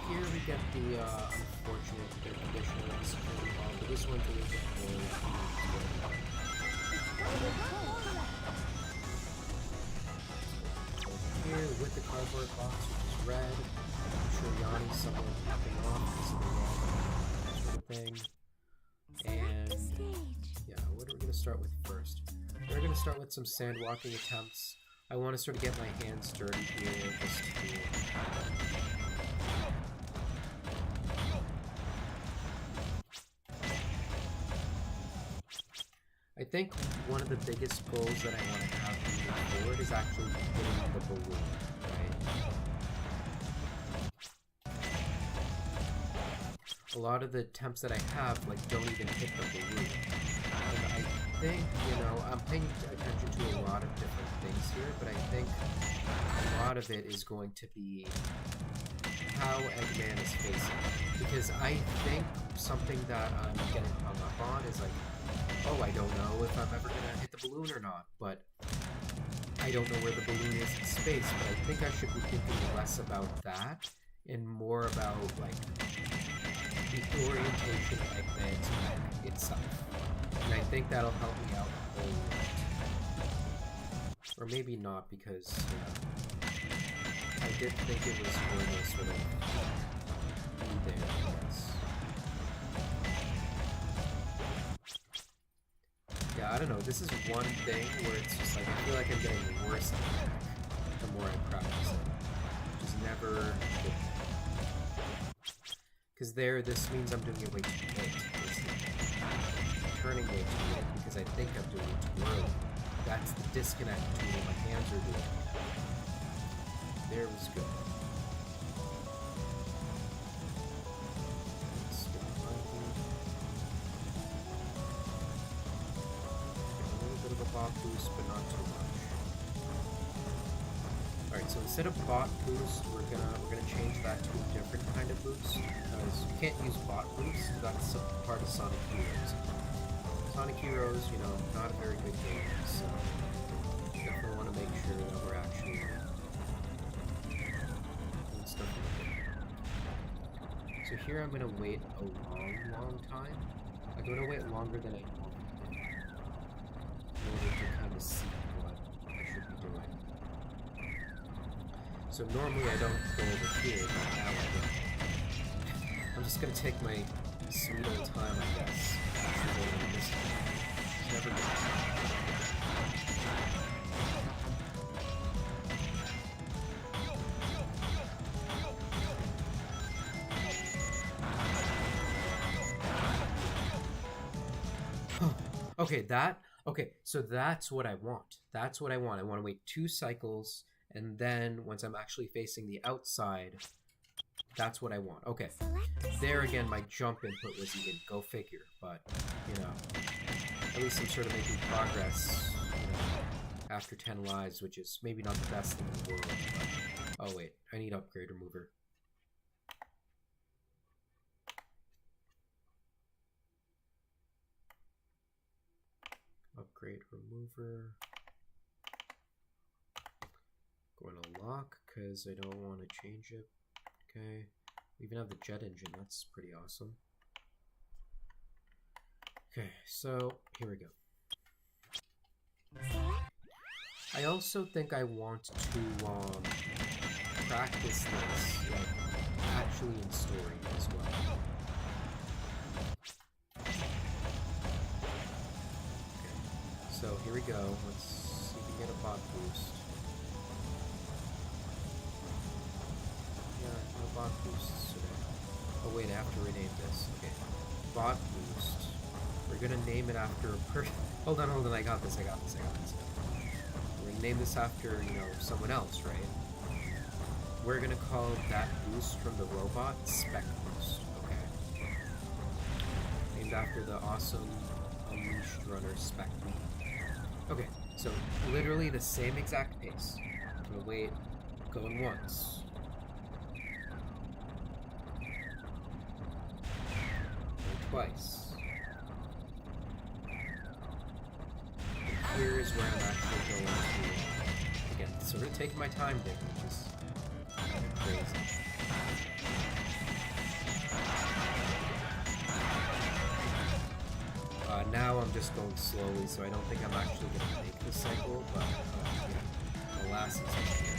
Here we get the unfortunate additional security bomb, but this one's a little bit more. Here with the cardboard box, which is red. I'm sure Yanni's somewhere popping off sort of thing. And yeah, what are we going to start with first? We're going to start with some sand walking attempts. I want to sort of get my hands dirty here. Just to I think one of the biggest goals that I want to have moving forward is actually hitting the balloon, right? A lot of the attempts that I have, don't even hit the balloon. And I think, I'm paying attention to a lot of different things here, but I think a lot of it is going to be how Eggman is facing. Because I think something that I'm getting hung up on is oh, I don't know if I'm ever going to hit the balloon or not, but I don't know where the balloon is in space, but I think I should be thinking less about that and more about, the orientation of Eggman's mech itself. And I think that'll help me out a whole lot. Or maybe not, because, I did think it was going to sort of be there, I guess. Yeah, I don't know, this is one thing where it's just I feel like I'm getting worse at it the more I practice it. Which is never good. Because this means I'm doing it way too late, basically. I'm turning way too late because I think I'm doing it too early. That's the disconnect between what my hands are doing. There was good. Bot boost, but not too much. Alright, so instead of bot boost, we're gonna change that to a different kind of boost, because you can't use bot boost, that's a part of Sonic Heroes. Sonic Heroes, not a very good game, so definitely want to make sure that we're actually doing stuff with it. So here I'm gonna wait a long time. I'm gonna wait longer than I normally do. In order to kind of see what I should be doing. So normally I don't go over here, but now I do. I'm just gonna take my sweet old time, I guess. Actually going over this time. Never good. Okay, so that's what I want. That's what I want. I want to wait 2 cycles, and then once I'm actually facing the outside, that's what I want. Okay, there again, my jump input was even, go figure, but, you know, at least I'm sort of making progress, you know, after 10 lives, which is maybe not the best thing in the world, but... Oh wait, I need upgrade remover. Upgrade remover. Going to lock because I don't want to change it. Okay. We even have the jet engine. That's pretty awesome. Okay, so here we go. I also think I want to practice this like actually in story as well. So here we go. Let's see if we can get a bot boost. Yeah, no bot boosts today. Oh wait, I have to rename this. Okay. Bot boost. We're gonna name it after a person. Hold on, I got this. We're gonna name this after, you know, someone else, right? We're gonna call that boost from the robot Spec Boost. Okay. Named after the awesome Unleashed runner Spec Boost. Okay, so literally the same exact pace. I'm gonna wait, going once. Going twice. And here is where I'm actually going to, again, sort of taking my time there, which is kind of crazy. Now I'm just going slowly, so I don't think I'm actually going to make this cycle, but yeah, alas, it's here.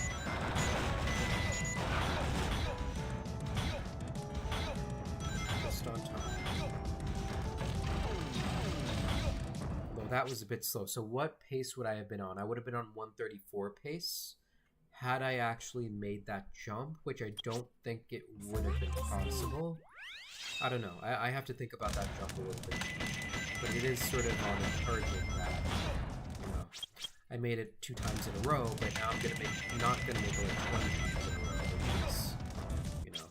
Just on time. Though that was a bit slow. So what pace would I have been on? I would have been on 134 pace had I actually made that jump, which I don't think it would have been possible. I don't know. I have to think about that jump a little bit. But it is sort of encouraging that, you know, I made it 2 times in a row, but now I'm not gonna make it like 20 times in a row, which is, you know,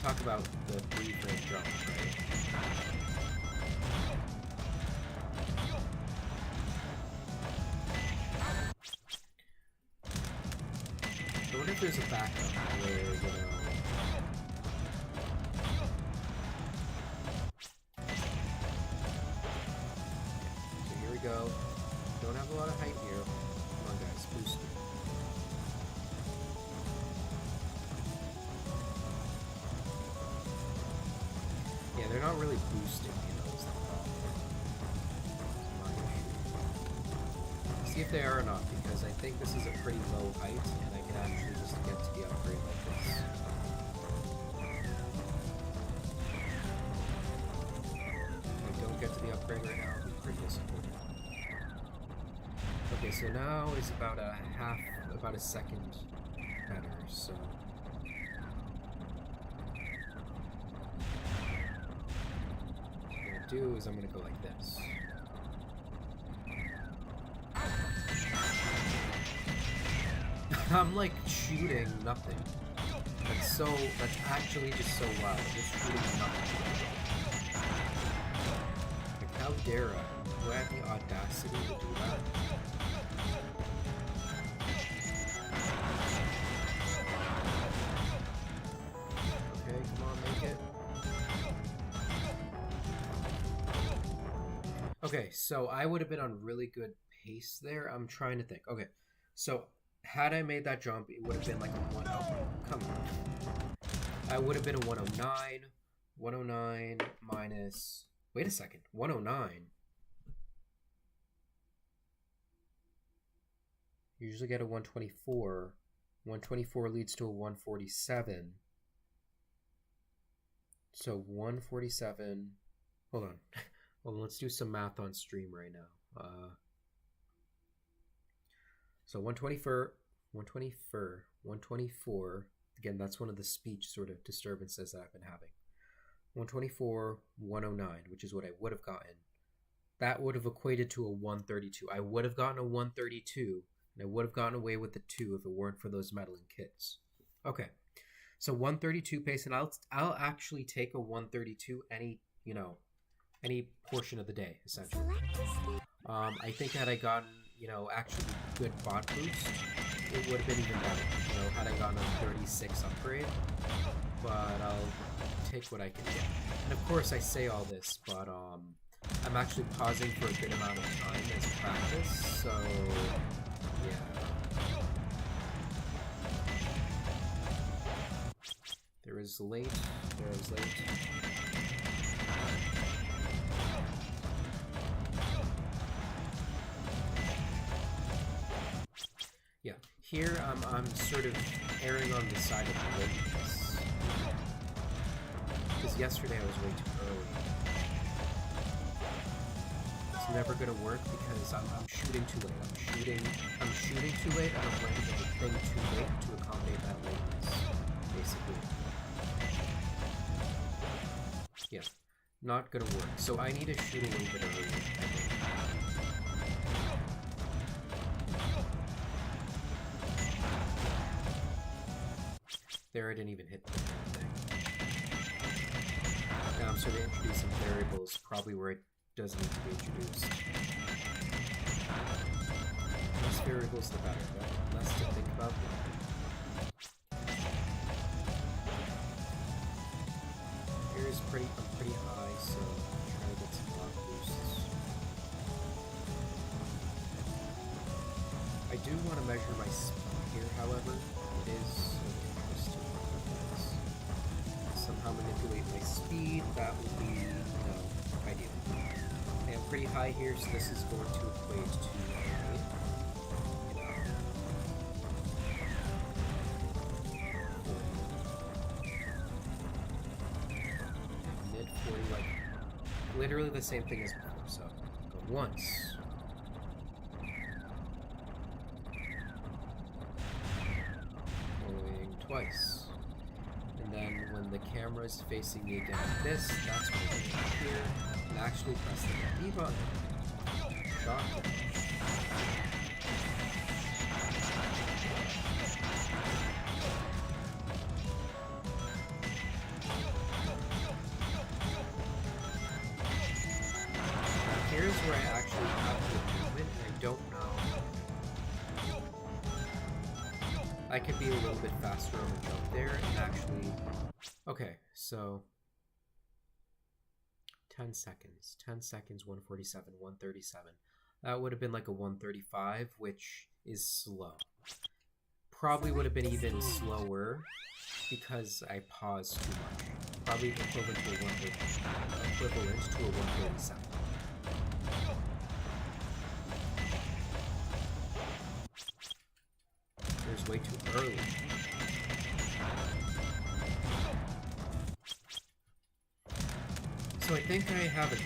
talk about the 3-frame jump, right? I wonder if there's a backup where, you know, go. Don't have a lot of height here. Come on, guys, boost me. Yeah, they're not really boosting, you know, is the problem. See if they are or not, because I think this is a pretty low height, and I can actually just get to the upgrade like this. If I don't get to the upgrade right now, I'll be pretty disappointed. Okay, so now is about a second better, so... What I'm gonna do is I'm gonna go like this. I'm like shooting nothing. That's actually just so wild. Just shooting nothing. Like, how dare I? Do I have the audacity to do that? Okay, come on, make it. Okay, so I would have been on really good pace there. I'm trying to think. Okay, so had I made that jump, it would have been like a 109. Come on. I would have been a 109. 109 minus... Wait a second. 109. You usually get a 124. 124 leads to a 147. So 147. Hold on. Well, let's do some math on stream right now. So 124. Again, that's one of the speech sort of disturbances that I've been having. 124, 109, which is what I would have gotten. that would have equated to a 132. I would have gotten a 132, and I would have gotten away with the 2 if it weren't for those meddling kids. Okay, so 132 pace, and I'll actually take a 132 any portion of the day, essentially. I think had I gotten, actually good bot boost, it would have been even better. Had I gotten a 36 upgrade, but I'll take what I can get. And of course I say all this, but I'm actually pausing for a good amount of time as practice, so yeah. There is late. Yeah, here I'm sort of erring on the side of lateness. Because yesterday I was way too early. It's never gonna work because I'm shooting too late. I'm shooting too late, and I'm landing the thing too late to accommodate that lateness, basically. Yeah, not gonna work. So I need to shoot a little bit earlier, I think. There, I didn't even hit the thing. Now I'm sort of introducing variables, probably where it doesn't need to be introduced. Less variables, the better, right? Less to think about, the better. Here is pretty high, so I'm trying to get some block boosts. I do want to measure my speed here, however. It is interesting. Somehow manipulate my speed, that would be, ideal. Okay, I'm pretty high here, so this is going to equate to mid 40, like literally the same thing as before. So go once. Going twice. And then when the camera is facing me again like this, that's when I go here and actually press the B button. Shotgun. Here's where I actually have the movement, and I don't know. I could be a little bit faster on the jump there, and actually... Okay, so... 10 seconds. 10 seconds, 147, 137. That would have been like a 135, which is slow. Probably would have been even slower, because I paused too much. Probably equivalent to a 137. There's way too early. So I think I have a game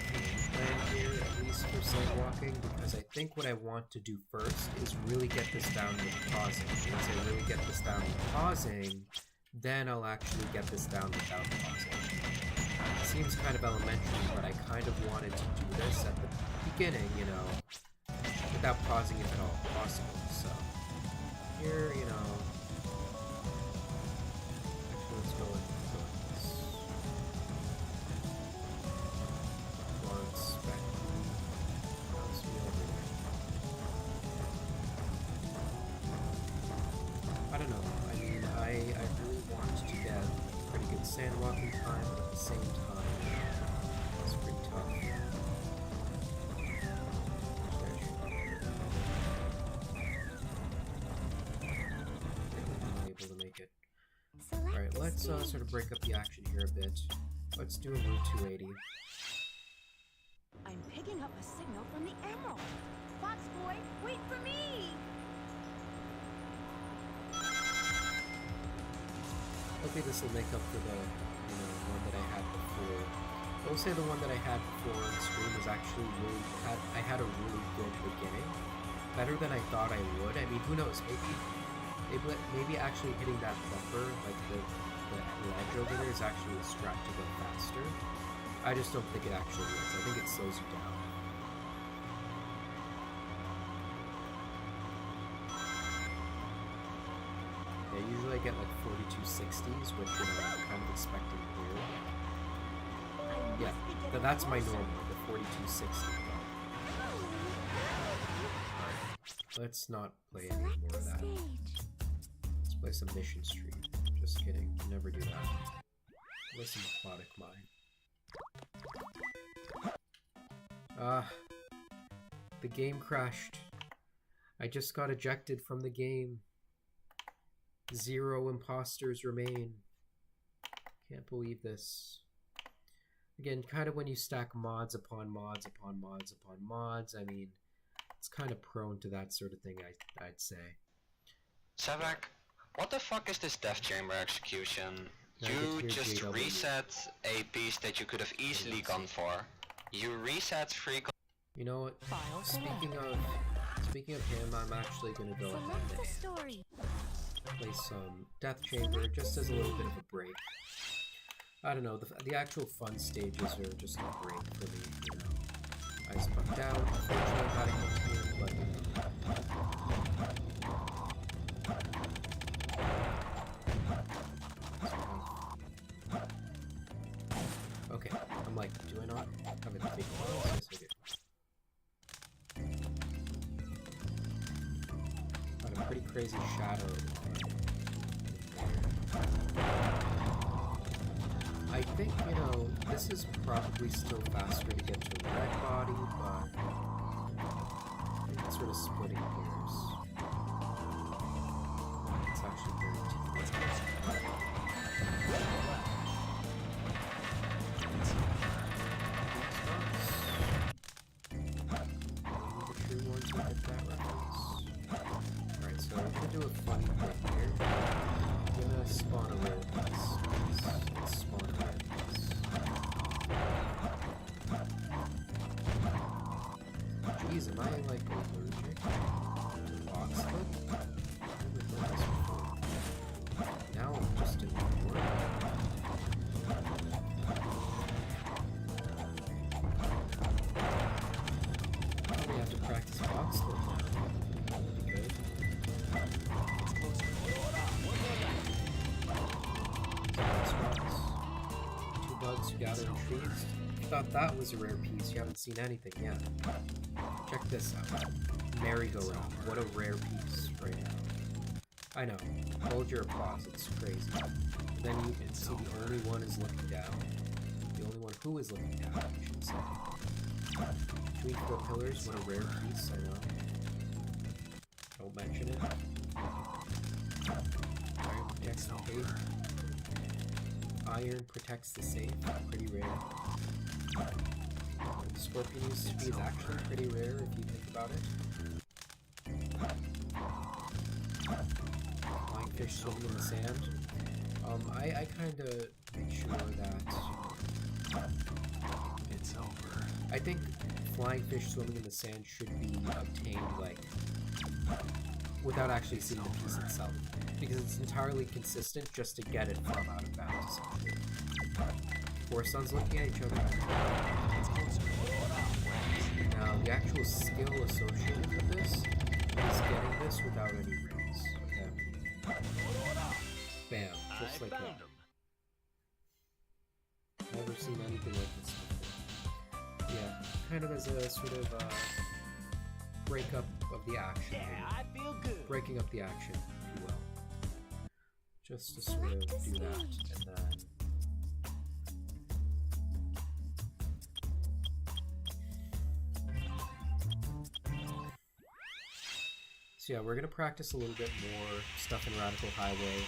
plan here, at least for sandwalking, because I think what I want to do first is really get this down with pausing. Once I really get this down with pausing, then I'll actually get this down without pausing. It seems kind of elementary, but I kind of wanted to do this at the beginning, without pausing if at all possible, so... Here, actually, let's go with this. I don't know. I mean, I really want to get pretty good sandwalking time, but at the same time, it's pretty tough. Alright, let's sort of break up the action here a bit. Let's do a Route 280. I'm picking up a signal from the Emerald. Fox Boy, wait for me! Hopefully this will make up for the, one that I had before. I will say the one that I had before on screen was actually I had a really good beginning. Better than I thought I would. I mean, who knows, maybe actually hitting that bumper, like the ledge over there, is actually a strat to go faster. I just don't think it actually is. I think it slows you down. I get like 4260s, which I'm kind of expecting here. Yeah, that's my normal, the 4260. Let's not play any more of that. Let's play some Mission Street. Just kidding, never do that. Play some Aquatic Mine. The game crashed. I just got ejected from the game. 0 imposters remain. Can't believe this. Again, kind of when you stack mods upon mods upon mods upon mods, I mean, it's kind of prone to that sort of thing, I'd say. Savak, what the fuck is this Death Chamber execution? You just reset a piece that you could have easily gone for. You reset 3. You know what? File Speaking of him, I'm actually gonna go ahead Select the and story. play some Death Chamber just as a little bit of a break. I don't know, the actual fun stages are just a break for me, you know. I just bugged out, unfortunately got a hit here, but you know. Okay, I'm like, do I not have a big one? Yes, I do. Got a pretty crazy shadow. I think, you know, this is probably still faster to get to a red body, but I think it's sort of splitting hairs. It's actually very tedious. The true ones will get that reference. Alright, so I'm gonna do a funny thing here. I'm gonna spawn a rare piece. Let's spawn a rare piece. Jeez, am I like allergic to box clip? I never thought this before. Now I'm just in the world. Probably have to practice box clip now. That'd be good. Two bugs you gather in trees. You thought that was a rare piece, you haven't seen anything yet. Check this out. Merry-go-round. What a rare piece right now. I know. Hold your applause, it's crazy. But then you can see the only one is looking down. The only one who is looking down, I should say. Between 4 pillars, what a rare piece, I know. Don't mention it. Iron protects the safe. Iron protects the safe. Pretty rare. Scorpion used to be is actually pretty rare if you think about it. Flying fish swimming in the sand. I kind of make sure that It's over. I think flying fish swimming in the sand should be obtained like without actually seeing the piece itself, because it's entirely consistent just to get it from out of bounds. Essentially. 4 suns looking at each other. Now, the actual skill associated with this is getting this without any rings. Okay. Bam, just like that. Never seen anything like this before. Yeah, kind of as a sort of breakup of the action. Yeah, I feel good. Breaking up the action, if you will. Just to sort of do that, and then so yeah, we're gonna practice a little bit more stuff in Radical Highway.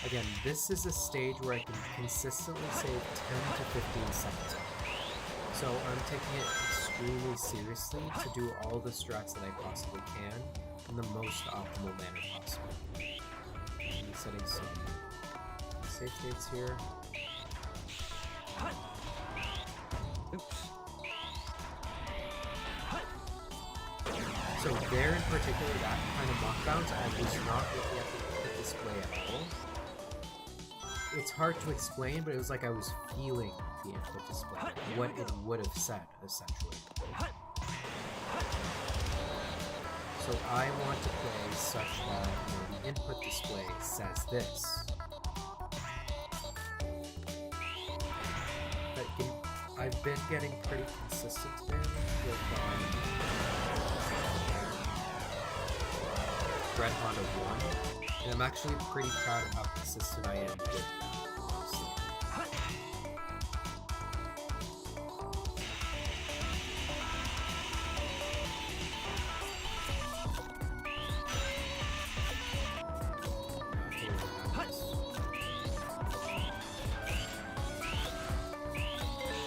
Again, this is a stage where I can consistently save 10 to 15 seconds. So I'm taking it extremely seriously to do all the strats that I possibly can in the most optimal manner possible. I'm setting some save states here. So there in particular, that kind of mock bounce, I was not looking at the display at all. It's hard to explain, but it was like I was feeling the input display, what it would have said, essentially. So So I want to play such that the input display says this. But I've been getting pretty consistent there with Red Honda 1, and I'm actually pretty proud of how consistent I am with that, honestly.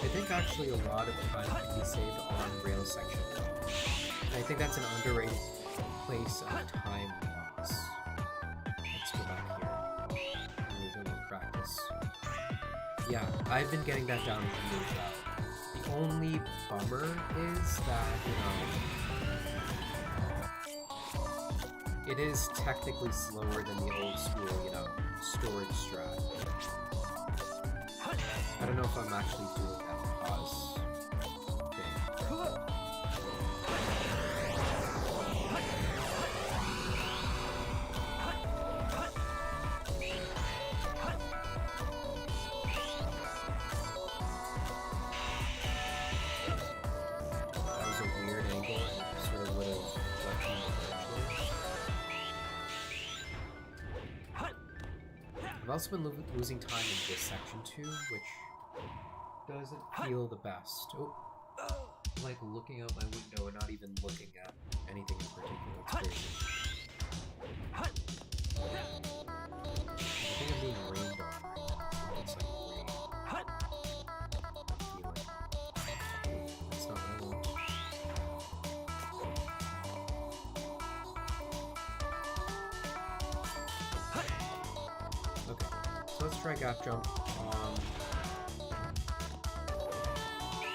I think actually a lot of time can be saved on rail section. And I think that's an underrated place of time loss. Let's go back here. We're going to practice. Yeah, I've been getting that down really well. The only bummer is that, it is technically slower than the old school, storage strat. I don't know if I'm actually doing that pause thing. That was a weird angle and it sort of would have left me there. I've also been losing time in this section too, which doesn't feel the best. Oh, I'm like looking out my window and not even looking at anything in particular. It's crazy. I think I'm being rained on right now. It's like rain. That's not what I want. Okay, so let's try gap jump.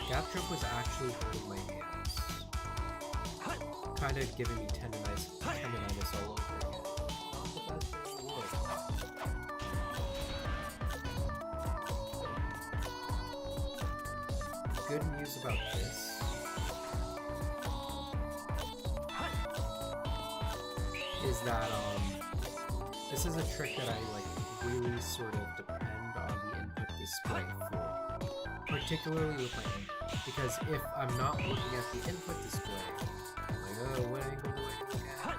Gap jump was actually hurting my hands. Kind of giving me tendinitis all over again. Not the best thing in the world. Good news about this is that this is a trick that I really sort of depend on the input display for. Particularly with my angle, because if I'm not looking at the input display, I'm like, oh, what angle do I look at?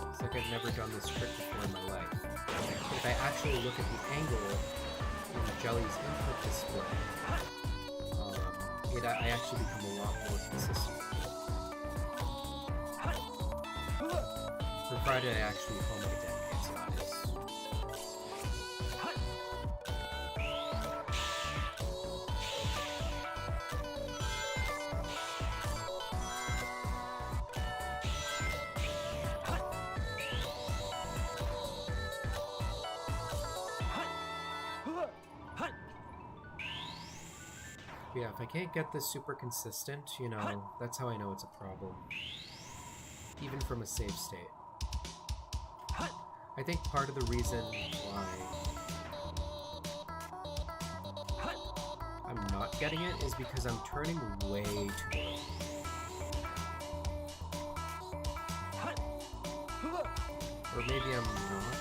It's like I've never done this trick before in my life. But if I actually look at the angle in the Jelly's input display, I actually become a lot more consistent. Provided I actually home my deck cancel on this. Yeah, if I can't get this super consistent, that's how I know it's a problem. Even from a save state. I think part of the reason why I'm not getting it is because I'm turning way too early. Or maybe I'm not.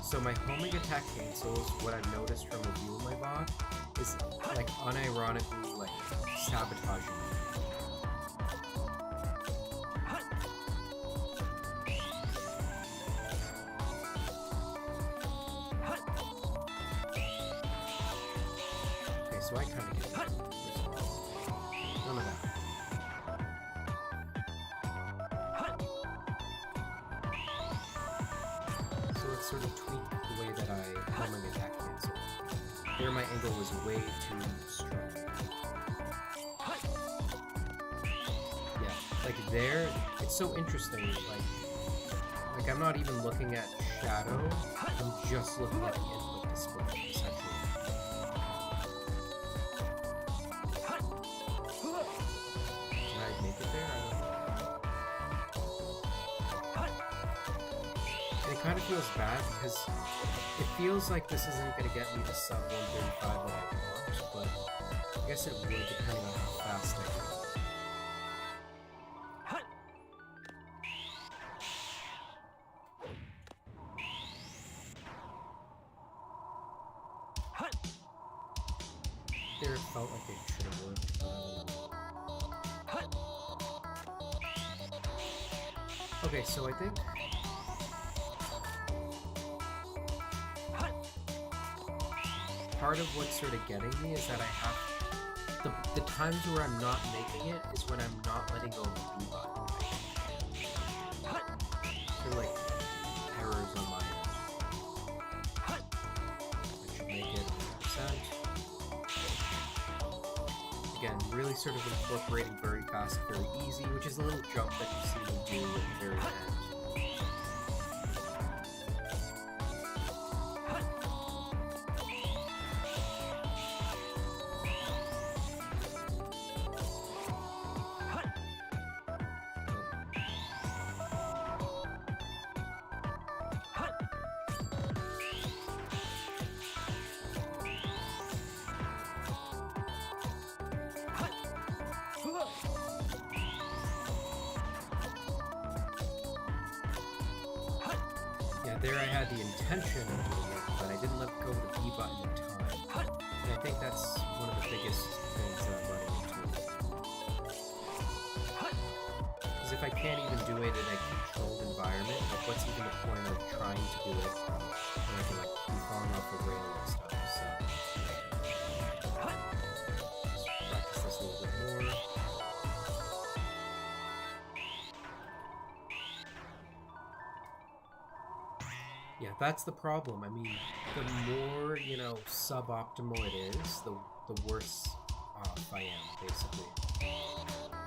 So my homing attack cancels, what I've noticed from a view of my VOD, is unironically sabotaging me. Okay, so I kind of get it. None of that. So let's sort of tweak the way that I homing attack cancel. There my angle was way too strong. Yeah, there, it's so interesting, like I'm not even looking at shadow, I'm just looking at the input display, essentially. Can I make it there? I don't know. And it kind of feels bad because it feels like this isn't going to get me to sub 135 that I want, but I guess it would depending on how fast I go. There it felt like it should have worked, but I don't know. Okay, so I think part of what's sort of getting me is that I have the times where I'm not making it is when I'm not letting go of the B button. They're like errors on my end. I should make it 100%. Again, really sort of incorporating very fast, very easy, which is a little jump that you see me do at the very end. Yeah, there I had the intention of doing it, but I didn't let go of the B button in time. And I think that's one of the biggest things that I'm running into. Because if I can't even do it in a controlled environment, like what's even the point of trying to do it when I can like be falling off the rail and stuff, so... Let's practice this a little bit more. Yeah, that's the problem. I mean, the more, you know, suboptimal it is, the worse off I am, basically.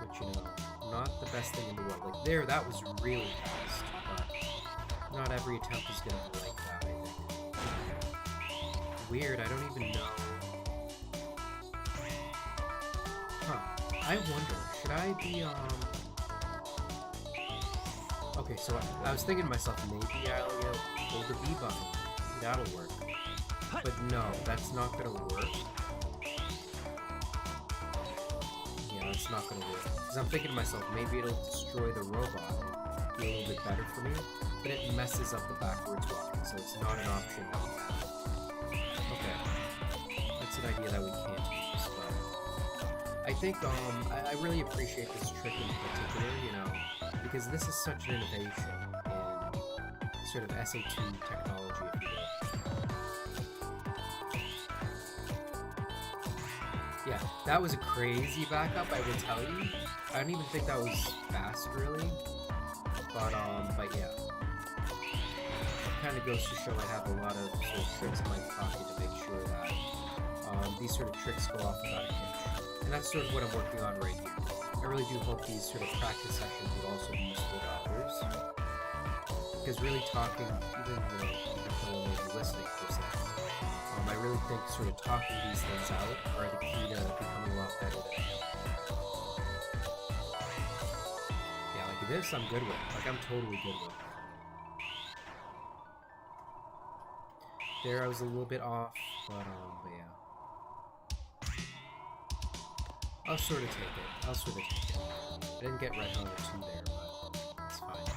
Which, you know, not the best thing in the world. Like, there, that was really fast, but not every attempt is gonna be like that, I think. Weird, I don't even know. Huh. I wonder, should I be, Okay, so I was thinking to myself, maybe I'll, you know, hold the B button. That'll work. But no, that's not gonna work. Yeah, that's not gonna work. Because I'm thinking to myself, maybe it'll destroy the robot and be a little bit better for me. But it messes up the backwards walking, so it's not an option that we have. Okay. That's an idea that we can't use, but... I think, I really appreciate this trick in particular, you know, because this is such an innovation in sort of SA2 technology, if you will. Yeah, that was a crazy backup, I will tell you. I don't even think that was fast, really. But yeah. It kind of goes to show I have a lot of sort of tricks in my pocket to make sure that these sort of tricks go off without a hitch. And that's sort of what I'm working on right here. I really do hope these sort of practice sessions would also be useful to others. Because really talking, even though people may be listening per se, I really think sort of talking these things out are the key to becoming a lot better than I am. Yeah, like this I'm good with. Like I'm totally good with. There I was a little bit off, but yeah. I'll sort of take it. I didn't get Red Hunter 2 there, but it's fine.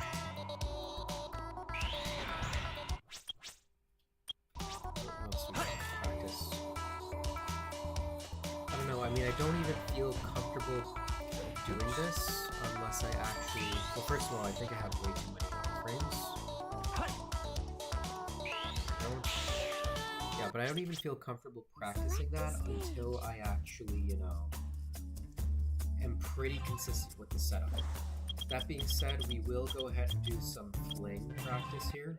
What else we got to practice? I don't know, I mean, I don't even feel comfortable doing this unless I actually... Well, first of all, I think I have way too many frames. Yeah, but I don't even feel comfortable practicing that until I actually, you know... am pretty consistent with the setup. That being said, we will go ahead and do some fling practice here.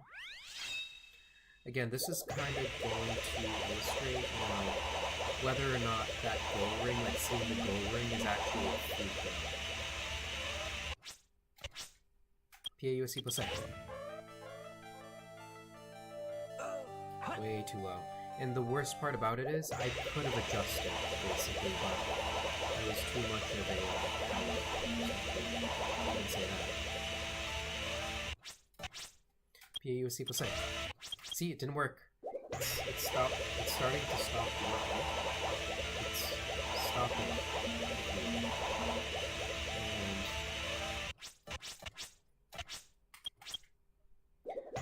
Again, this is kind of going to illustrate, you know, whether or not that goal ring, like seeing the goal ring, is actually a free thing. PAUSC plus X. Way too low. And the worst part about it is, I could have adjusted, basically, but it was too much of a... I would say that. PAUSC plus A. See, it didn't work. It's stopped. It's starting to stop working. It's stopping.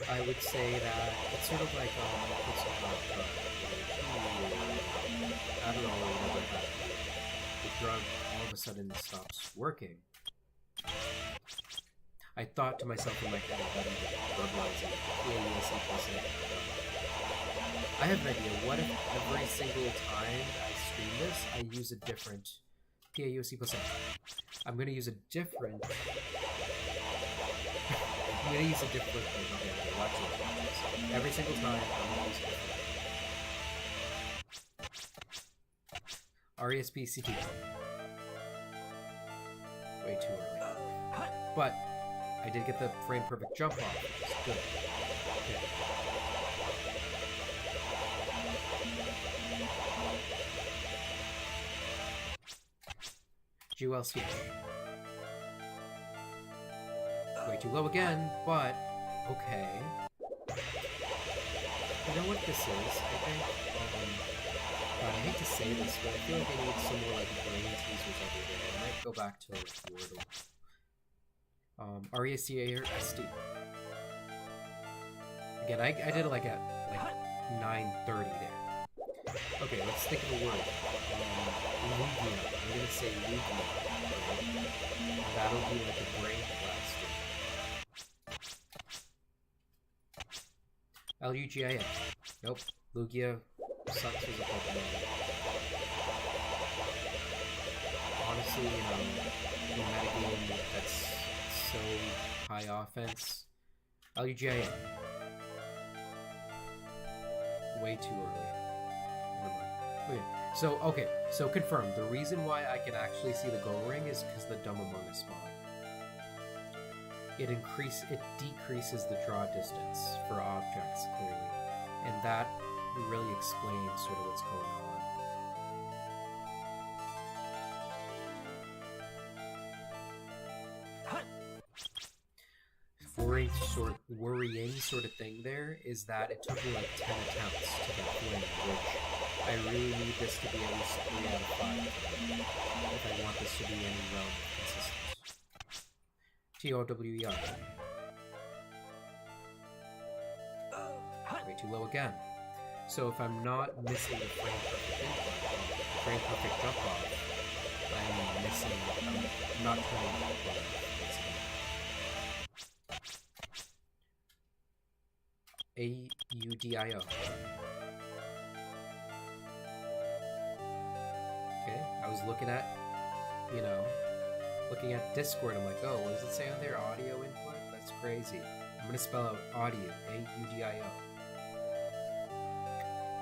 And I would say that it's sort of like what's it called? Adderall or whatever have you. The drug all of a sudden stops working. I thought to myself in my head that I'm verbalizing PAUSC plus A. I have an idea. What if every single time I stream this, I use a different PAUSC plus A? I'm gonna use a different. I'm gonna use a different thing. Okay, watch this. Every single time, I'm gonna use a different. RESPCT. Way too early. But I did get the frame perfect jump off, which is good. Okay. GULC. Way too low again, but okay. You know what this is? I think, God, I hate to say this, but I feel like I need some more like brain teasers every day. I might go back to Wordle. RESCASD. Again, I did it like at 9:30 there. Okay, let's think of a word. Lugia. I'm gonna say Lugia. Right? That'll be like a brain blaster. LUGIA. Nope. Lugia sucks as a Pokemon. Honestly, in a metagame that's so high offense. LUGIA. Way too early. Okay, so confirmed. The reason why I can actually see the goal ring is because the Dumb Among Us mod. It decreases the draw distance for objects, clearly. And that really explains sort of what's going on. Worrying sort of thing there is that it took me like 10 attempts to get Flame, which I really need this to be at least 3 out of 5 if I want this to be any realm consistent. TOWER. Way too low again. So if I'm not missing the frame perfect input, frame perfect jump off, I'm not turning the basically. AUDIO. Okay, I was looking at Discord. I'm like, oh, what does it say on there? Audio input? That's crazy. I'm gonna spell out audio, AUDIO.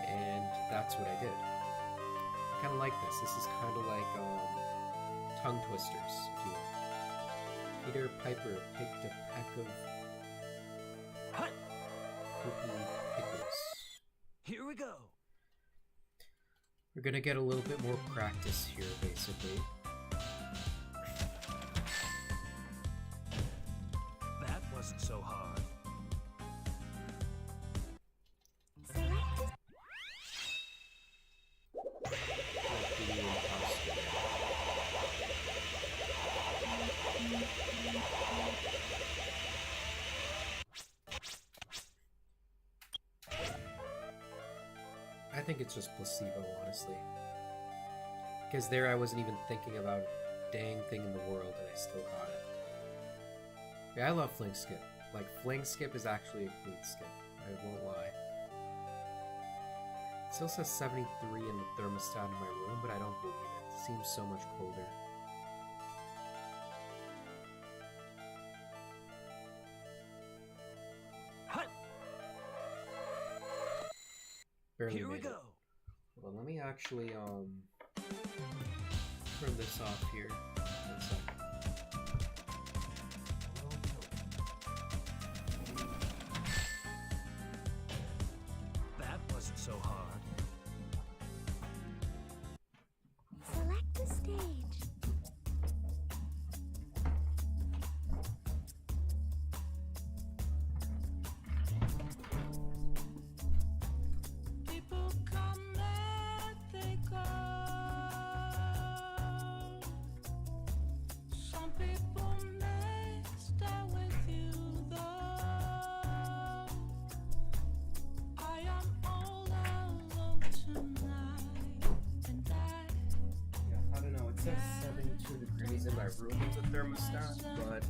And that's what I did. I kind of like this. This is kind of like tongue twisters, if you will. Peter Piper picked a peck of pickles. Here we go. We're gonna get a little bit more practice here, basically. That wasn't so hard. I think it's just placebo, honestly. Because there I wasn't even thinking about a dang thing in the world and I still got it. Yeah, I love Fling Skip. Like, Fling Skip is actually a clean skip. I won't lie. It still says 73 in the thermostat in my room, but I don't believe it. It seems so much colder. Barely Here we made it. go. Well, let me actually turn this off here. 1 second. That wasn't so hard. Select the stage. says 72 degrees in my room with the thermostat, but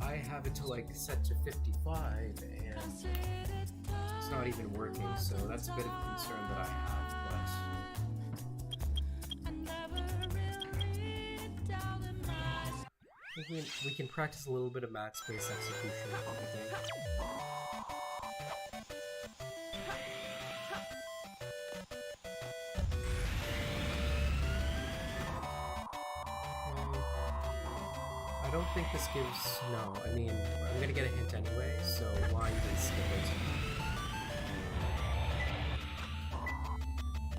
I have it to like set to 55 and it's not even working, so that's a bit of a concern that I have, but I think we can practice a little bit of mat space execution, I think. I don't think this gives... no, I mean, I'm gonna get a hint anyway, so why even skip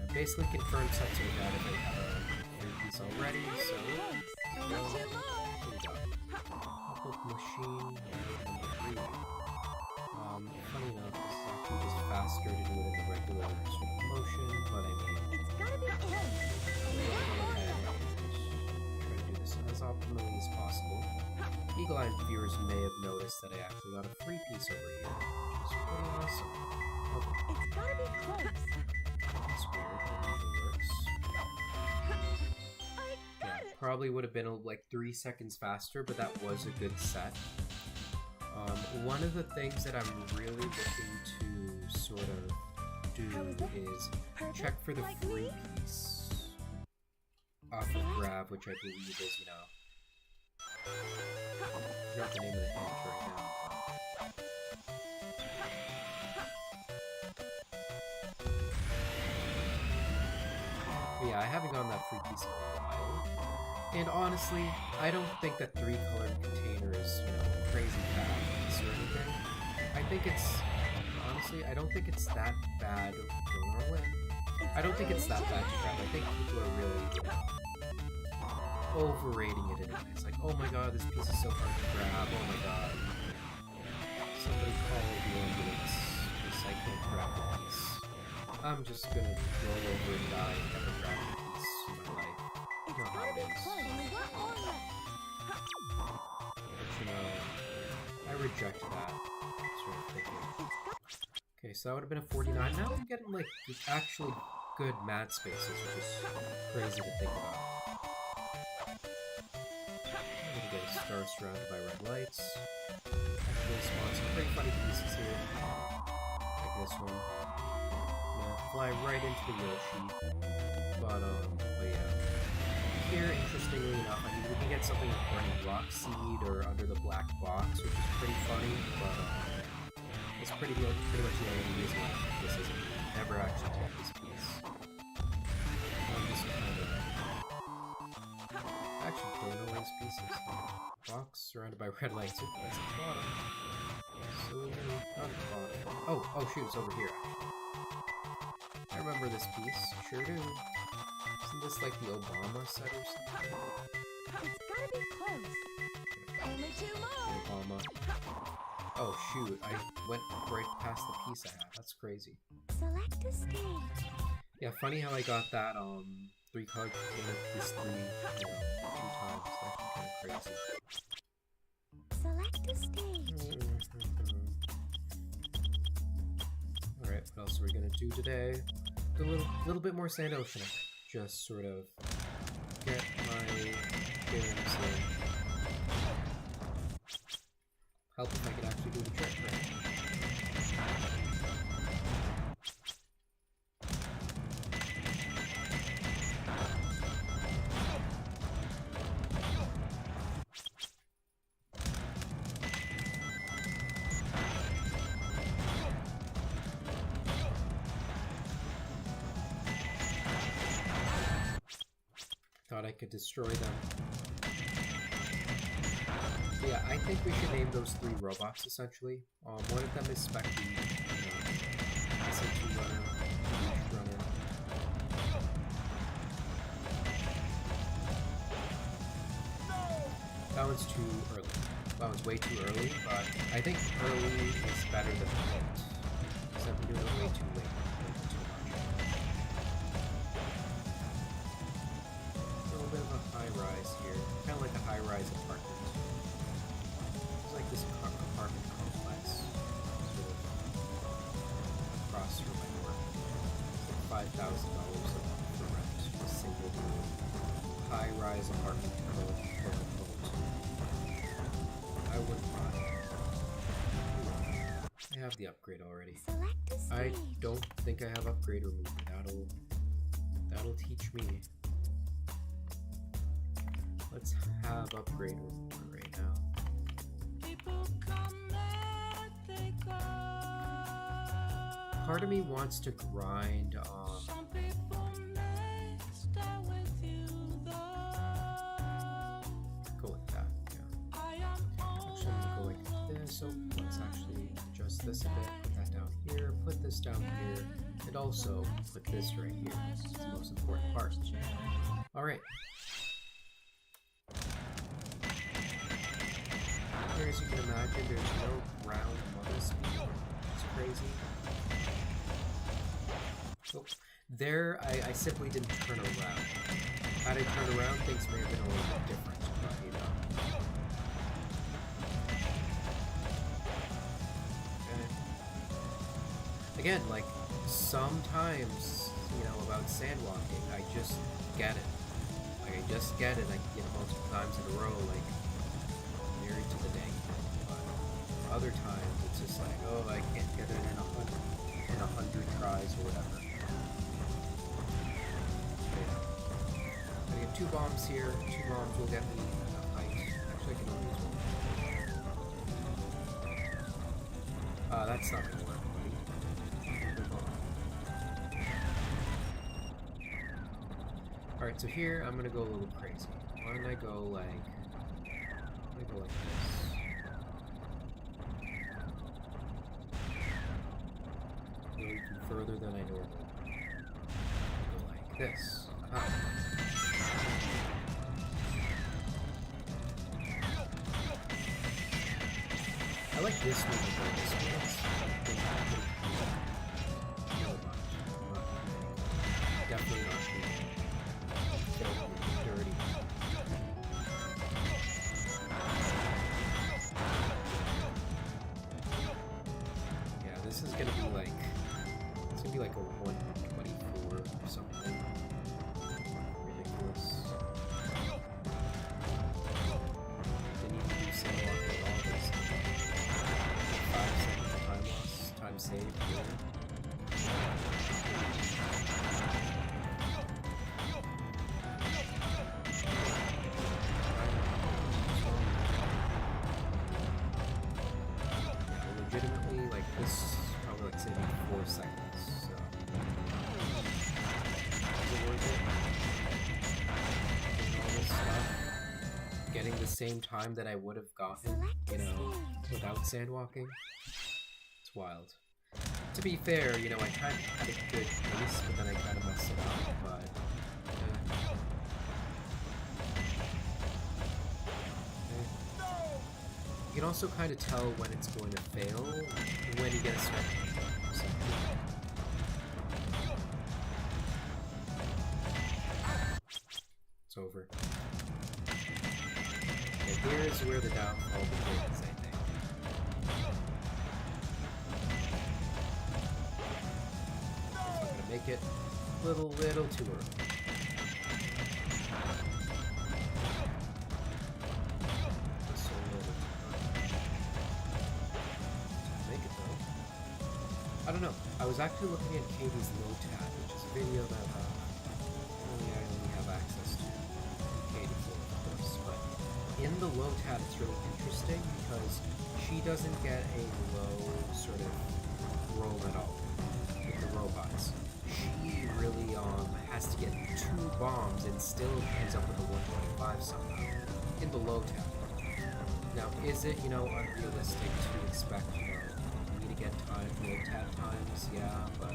it? Basically confirmed sets are dead if they have a piece already, so... Only 2 more. Here we go. Pop-up machine number 3. Funny enough, this is actually just faster to do it in the regular sort of motion, but I mean... It's gotta be close. Only Go 1 more ahead left. and try to do this as optimally as possible. Eagle-eyed viewers may have noticed that I actually got a free piece over here, which is pretty awesome. Okay, It's gotta be close. that's weird. That usually works. I Yeah, got it. probably would have been like 3 seconds faster, but that was a good set. One of the things that I'm really looking to sort of do is check for the Like free me? piece off of grab, which I believe is, you know, not the name of the hint right now. But yeah, I haven't gotten that free piece in a while. And honestly, I don't think that 3-colored container is, you know, crazy bad piece or anything. I think it's, honestly, I don't think it's that bad. I don't think it's that bad to grab. I think people are really, you know, overrating it in a way. It's like, oh my god, this piece is so hard to grab. Oh my god. Somebody call the ambulance because I can't grab the piece. I'm just gonna roll over and die and never grab a piece in my life. You It's know how gotta it be is. close. Only 1 more left. But you know, I reject that sort of thinking. Okay, so that would have been a 49. Now I'm getting like actually good mat spaces, which is crazy to think about. I'm gonna get a star surrounded by red lights. Actually spawn some pretty funny pieces here. Like this one. Yeah, fly right into the Yoshi. But yeah. Here, interestingly enough, I mean, we can get something like Burning Rock Seed or Under the Black Box, which is pretty funny, but it's pretty much the only reason why this isn't never actually take this piece. I'm just kind of... I actually don't know where this piece is. Box surrounded by red lights. Ooh, that's at the bottom. So, not at the bottom. Oh shoot, it's over here, actually. I remember this piece, sure do. Isn't this like the Obama set or something? It's gotta be close. Only 2 more. Obama. Oh shoot, I went right past the piece I had. That's crazy. Select a stage. Yeah, funny how I got that 3-card container piece 3, you know, 2 times. That's actually kind of crazy. Select a stage. Alright, what else are we gonna do today? Do a little bit more Sand Ocean, I think. Just sort of get my bearings in. Help if I can actually do the trick right. Thought I could destroy them. But yeah, I think we should name those 3 robots essentially. One of them is Spectre, you know, SAT runner, Beach runner. That one's too early. That one's way too early, but I think early is better than late. Because I've been doing it way too late. Too much. A little bit of a high rise here. Kind of like a high rise apartment. It's like this apartment complex. Sort of across from my work. It's like $5,000 a month for rent. A single room. high-rise apartment quote. I wouldn't mind. I have the upgrade already. Select a I stage. don't think I have upgrade remover. That'll teach me. Let's have upgrade remover right now. Part of me wants to grind go with that, yeah. Actually, I'm gonna go like this. So let's actually adjust this a bit. Put that down here. Put this down here. And also put this right here. It's the most important part. Alright. Here, as you can imagine, there's no ground mother speed. It's crazy. So, there, I simply didn't turn around. Had I turned around, things may have been a little bit different, but you know. Okay. Again, like, sometimes, you know, about sandwalking, I just get it. Like, I just get it. I can get it multiple times in a row, like, near to the day. But other times, it's just like, oh, I can't get it in 100 tries or whatever. Okay. I get 2 bombs here. 2 bombs will get me enough height. Actually, I can only use 1. That's not gonna work. Alright, so here I'm gonna go a little crazy. Why don't I go like this. Go even further than I normally would. Go like this. Aha. I like this one better. This one's no much. Definitely not me. Dirty. Yeah, this is gonna be like a 124 or something. Ridiculous. Didn't even do sandwalk at all. There's 5 seconds of time loss, time saved. Legitimately, like, this is probably like saving 4 seconds, so is it worth it? Doing all this stuff, getting the same time that I would have gotten, you know, without sandwalking? It's wild. To be fair, you know, I kind of had a good pace, but then I kind of messed it up, but you can also kind of tell when it's going to fail when you get a start. So. It's over. Okay, here's where the downfall begins, I think. I'm gonna make it a little too early. I don't know. I was actually looking at Katie's Lotad, which is a video that only I only have access to. Katie for, of course, but in the Lotad it's really interesting because she doesn't get a low sort of roll at all with the robots. She really has to get 2 bombs and still ends up with a 125 somehow in the Lotad. Now, is it, you know, unrealistic to expect, you know, get time, Lotad times, yeah, but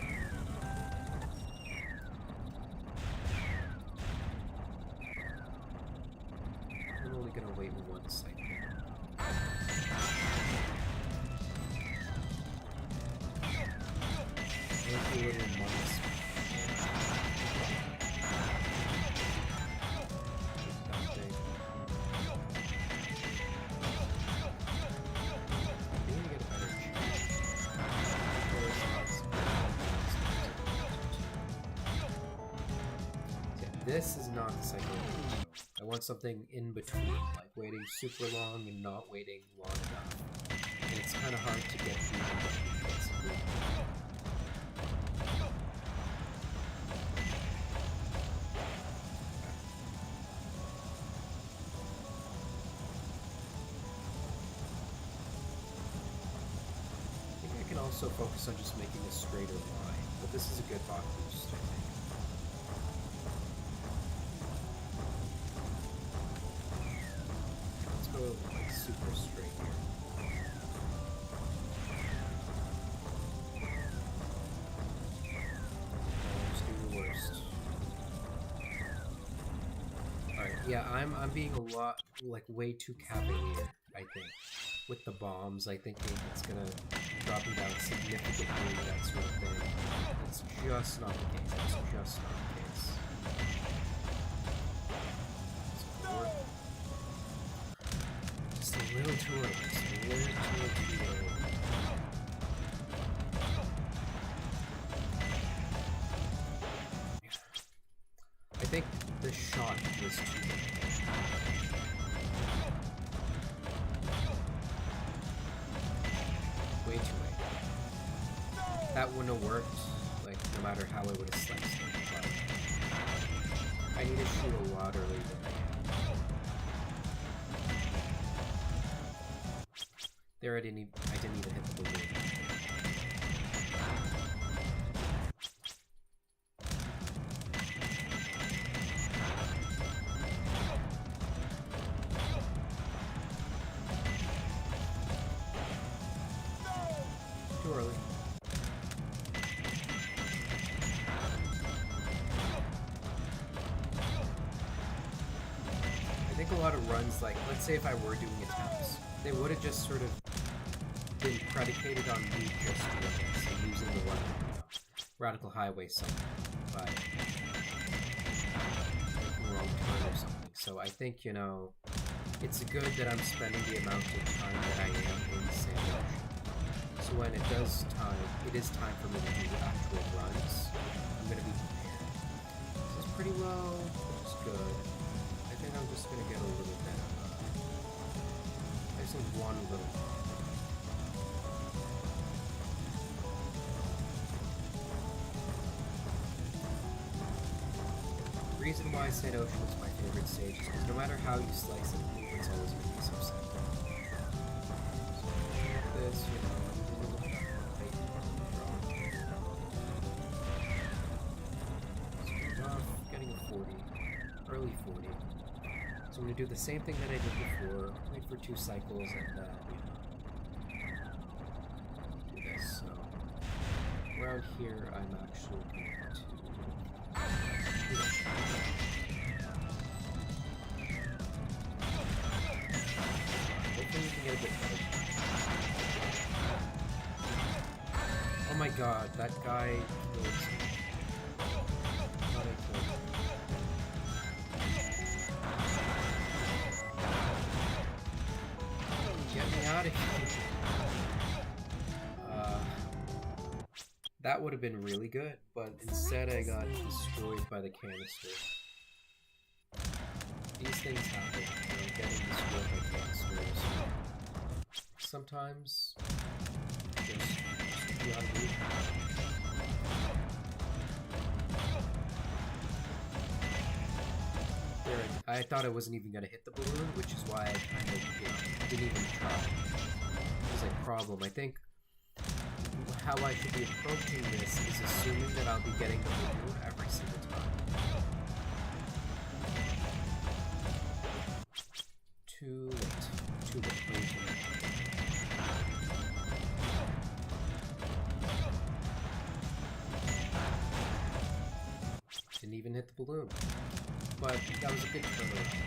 I'm only gonna wait 1 second. Maybe a little minus. This is not the psychological. I want something in between, like waiting super long and not waiting long enough. And it's kind of hard to get through in between, basically. I think I can also focus on just making a straighter line, but this is a good bot boost, I think. Go like super straight here. Just do your worst. Alright, yeah, I'm being a lot like way too cavalier, I think. With the bombs, I think it's gonna drop them down significantly, that sort of thing. It's just not the case. It's just not the case. Just a little too early. Just a little too early. I think the shot was too early. Way too late. That wouldn't have worked, like, no matter how I would have sliced it, but I need to shoot a lot earlier than I am. There I didn't even hit the balloon. Too early. I think a lot of runs, like, let's say if I were doing attempts, they would have just sort of been predicated on me just doing this and using the one, Radical Highway something by making a wrong turn or something. So I think, it's good that I'm spending the amount of time that I am in Sand Ocean. So when it is time for me to do the actual runs, I'm going to be prepared. This is pretty low, which is good. I think I'm just going to get a little bit of I just need one little The reason why Sand Ocean is my favorite stage is because no matter how you slice it, it's always going to be so simple. So, this, getting a 40, early 40. So I'm going to do the same thing that I did before, wait for 2 cycles, and then, do this. So, around here, I'm actually going to hopefully we can get a good fight. Oh my god, that guy killed me. Thought I killed him. Get me out of here. That would have been really good, but instead I got destroyed by the canister. These things happen, getting destroyed by canisters. Sometimes, just be on route. There, I thought I wasn't even going to hit the balloon, which is why I kind of, didn't even try. It was a problem. I think how I should be approaching this is assuming that I'll be getting the balloon every single time. Too late. Too late. Way too late. Didn't even hit the balloon. But that was a good turnaround.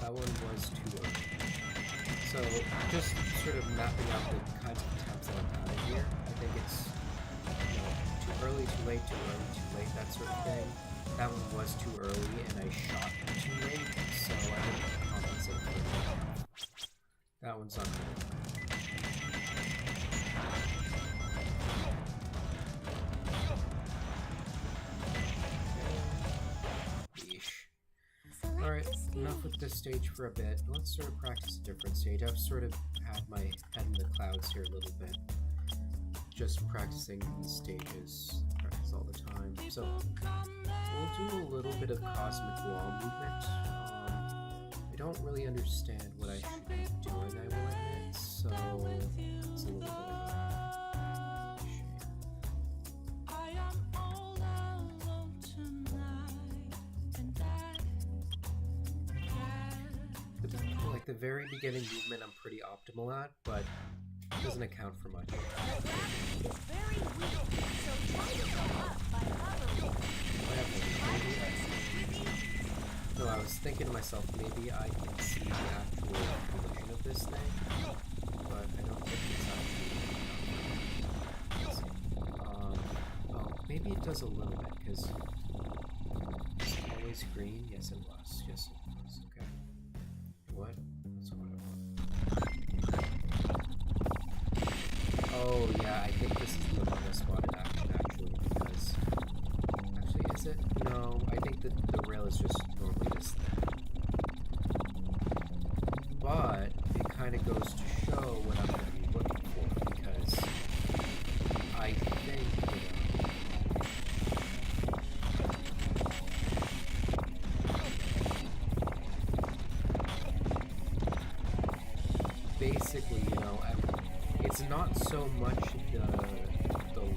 That one was too early. So, just sort of mapping out the kinds of attempts that I'm having here, I think it's, too early, too late, that sort of thing. That one was too early, and I shot too late, so I didn't compensate for it. That one's not good. stage for a bit. Let's sort of practice a different stage. I've sort of had my head in the clouds here a little bit. Just practicing these stages, practice all the time. So we'll do a little bit of cosmic wall movement. I don't really understand what I should be doing, I will admit, so it's a little bit of a shame. Like the very beginning movement I'm pretty optimal at, but it doesn't account for much. The gravity is very weak, so try to go up by hovering. No, I was thinking to myself, maybe I can see the actual collision of this thing, but I don't think it's actually. Oh, maybe it does a little bit, because it's always green. Yes, it was. Yes, it was. Okay. What? That's what I want. Oh, yeah, I think this is the one I spotted action, actually, because... Actually, is it? No, I think that the rail is just normally this thing. But it kind of goes to show what I'm going to be looking for, because I think, basically, it's not so much the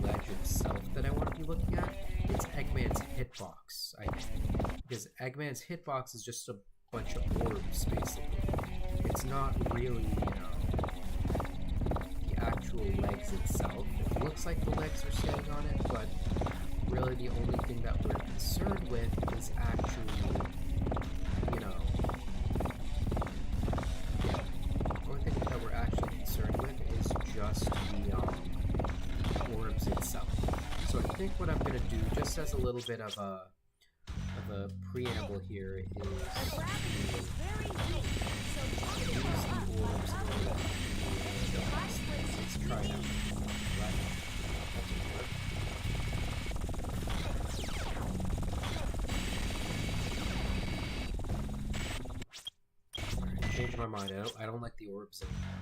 ledge itself that I want to be looking at, it's Eggman's hitbox, I think. Because Eggman's hitbox is just a bunch of orbs, basically. It's not really, the actual legs itself. It looks like the legs are staying on it, but really the only thing that we're concerned with is actually, just the orbs itself. So I think what I'm going to do, just as a little bit of a preamble here, is use the orbs in order to let's try it out. Alright, change my mind. I don't like the orbs anymore.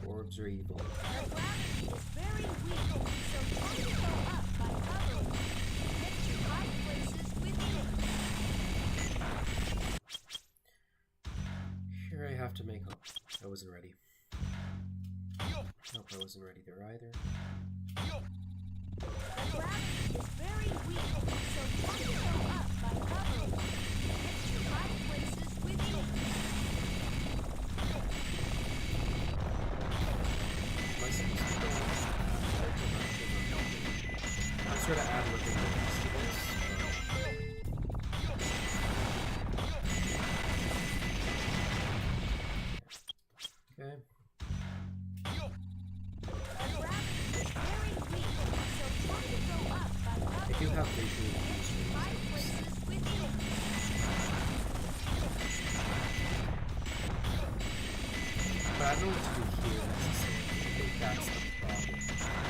Orbs are evil. The gravity is very weak, so try to go up by hovering. Get to high places within. Here I have to make... Oh, I wasn't ready. Nope, I wasn't ready there either. The gravity is very weak, so try to go up by hovering. Get to high places within. I'm sort of ad-libbing the rest of this. Okay. I do have visual cues. But I don't know what to do here necessarily. I think that's the problem.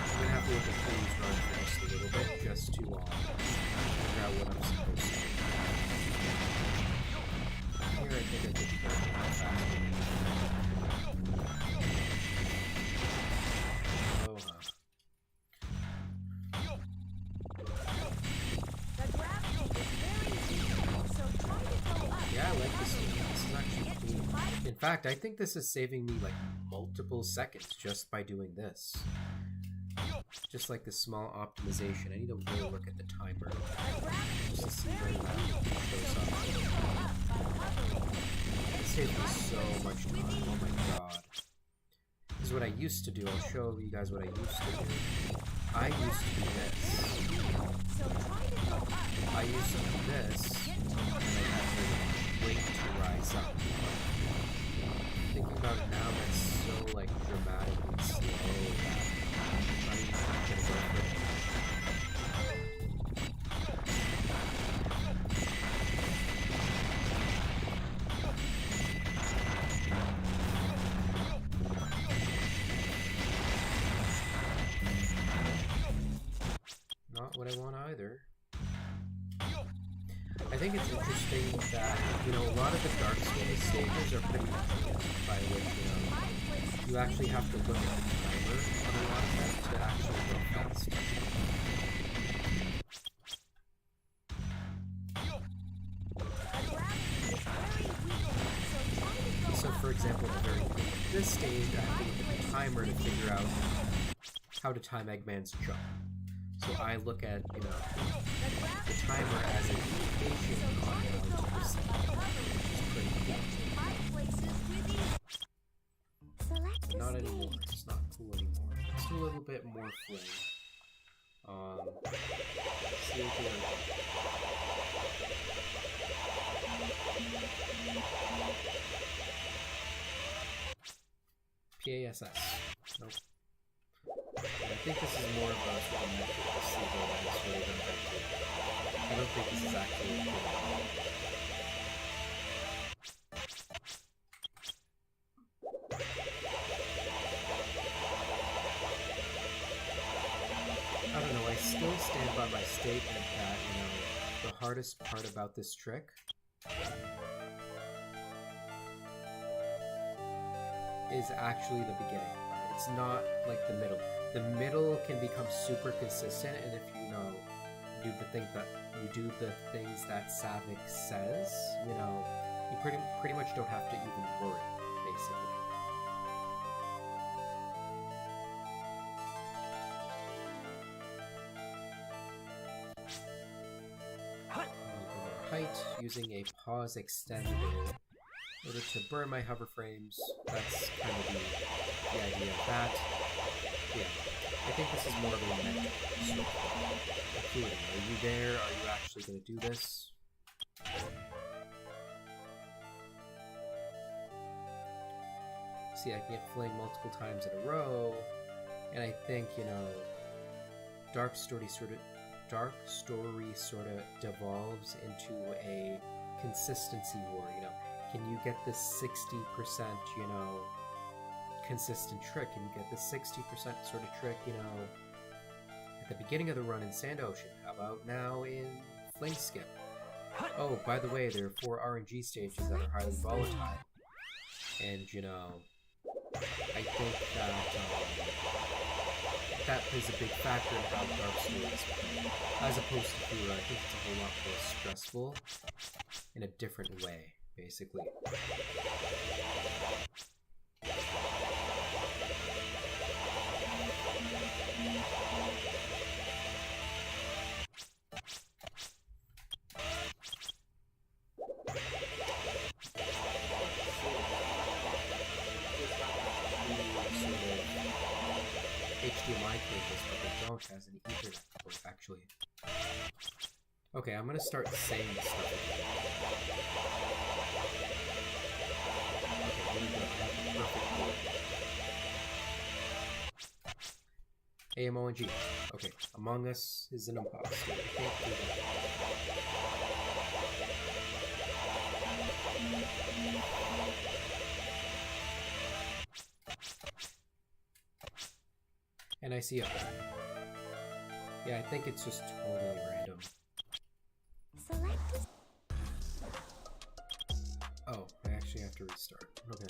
I'm gonna have to look at freeze run for just a little bit, just to figure out what I'm supposed to do. Here I think I could go faster. Oh, huh. Yeah, I like this one. This is actually cool. In fact, I think this is saving me like multiple seconds just by doing this. Just like this small optimization. I need to really look at the timer just to see when that shows up. It saves me so much time. Oh my god. This is what I used to do. I'll show you guys what I used to do. I used to do this. I used to do this, and I had to wait to rise up. Thinking about it now, that's so like dramatically slow that I'm not even gonna go for it. Not what I want either. I I think it's interesting that, you know, a lot of the Dark Souls stages are pretty easy, by which, you know, you actually have to look at the timer on a lot of them to actually go fast. So for example, at the very beginning of this stage, I have to look at the timer to figure out how to time Eggman's jump. So I look at, you know, the timer as an indication on how to proceed, which is pretty cool. Not anymore. It's not cool anymore. Just a little bit more flame. See what you PASS. Nope. I think this is more of a sort of metric placebo that is sort of invented. I don't think this is actually a good I don't know, I still stand by my statement that, you know, the hardest part about this trick is actually the beginning. It's not like the middle. The middle can become super consistent, and if you know, do the things that Savik says, you know, you pretty much don't have to even worry, basically. Height using a pause extender in order to burn my hover frames. That's kind of the idea of that. Yeah, I think this is more of a mental sort of acuity. Are you there? Are you actually going to do this? See, I can get flame multiple times in a row, and I think, you know, Dark Story sort of devolves into a consistency war, you know. Can you get this 60%, you know, consistent trick? Can you get this 60% sort of trick, you know, at the beginning of the run in Sand Ocean? How about now in Flame Skip? Oh, by the way, there are 4 RNG stages that are highly volatile. And, you know, I think that that plays a big factor in how Dark Souls is played. As opposed to Fura, I think it's a whole lot more stressful in a different way, basically. HDMI cables, but they don't has an Ethernet port, actually. Okay, I'm gonna start saying stuff again. Okay, here we go. I have the perfect board. AMONG. Okay, Among Us is an imposter. I can't do that. And I see up. Yeah, I think it's just totally random. Oh, I actually have to restart. Okay.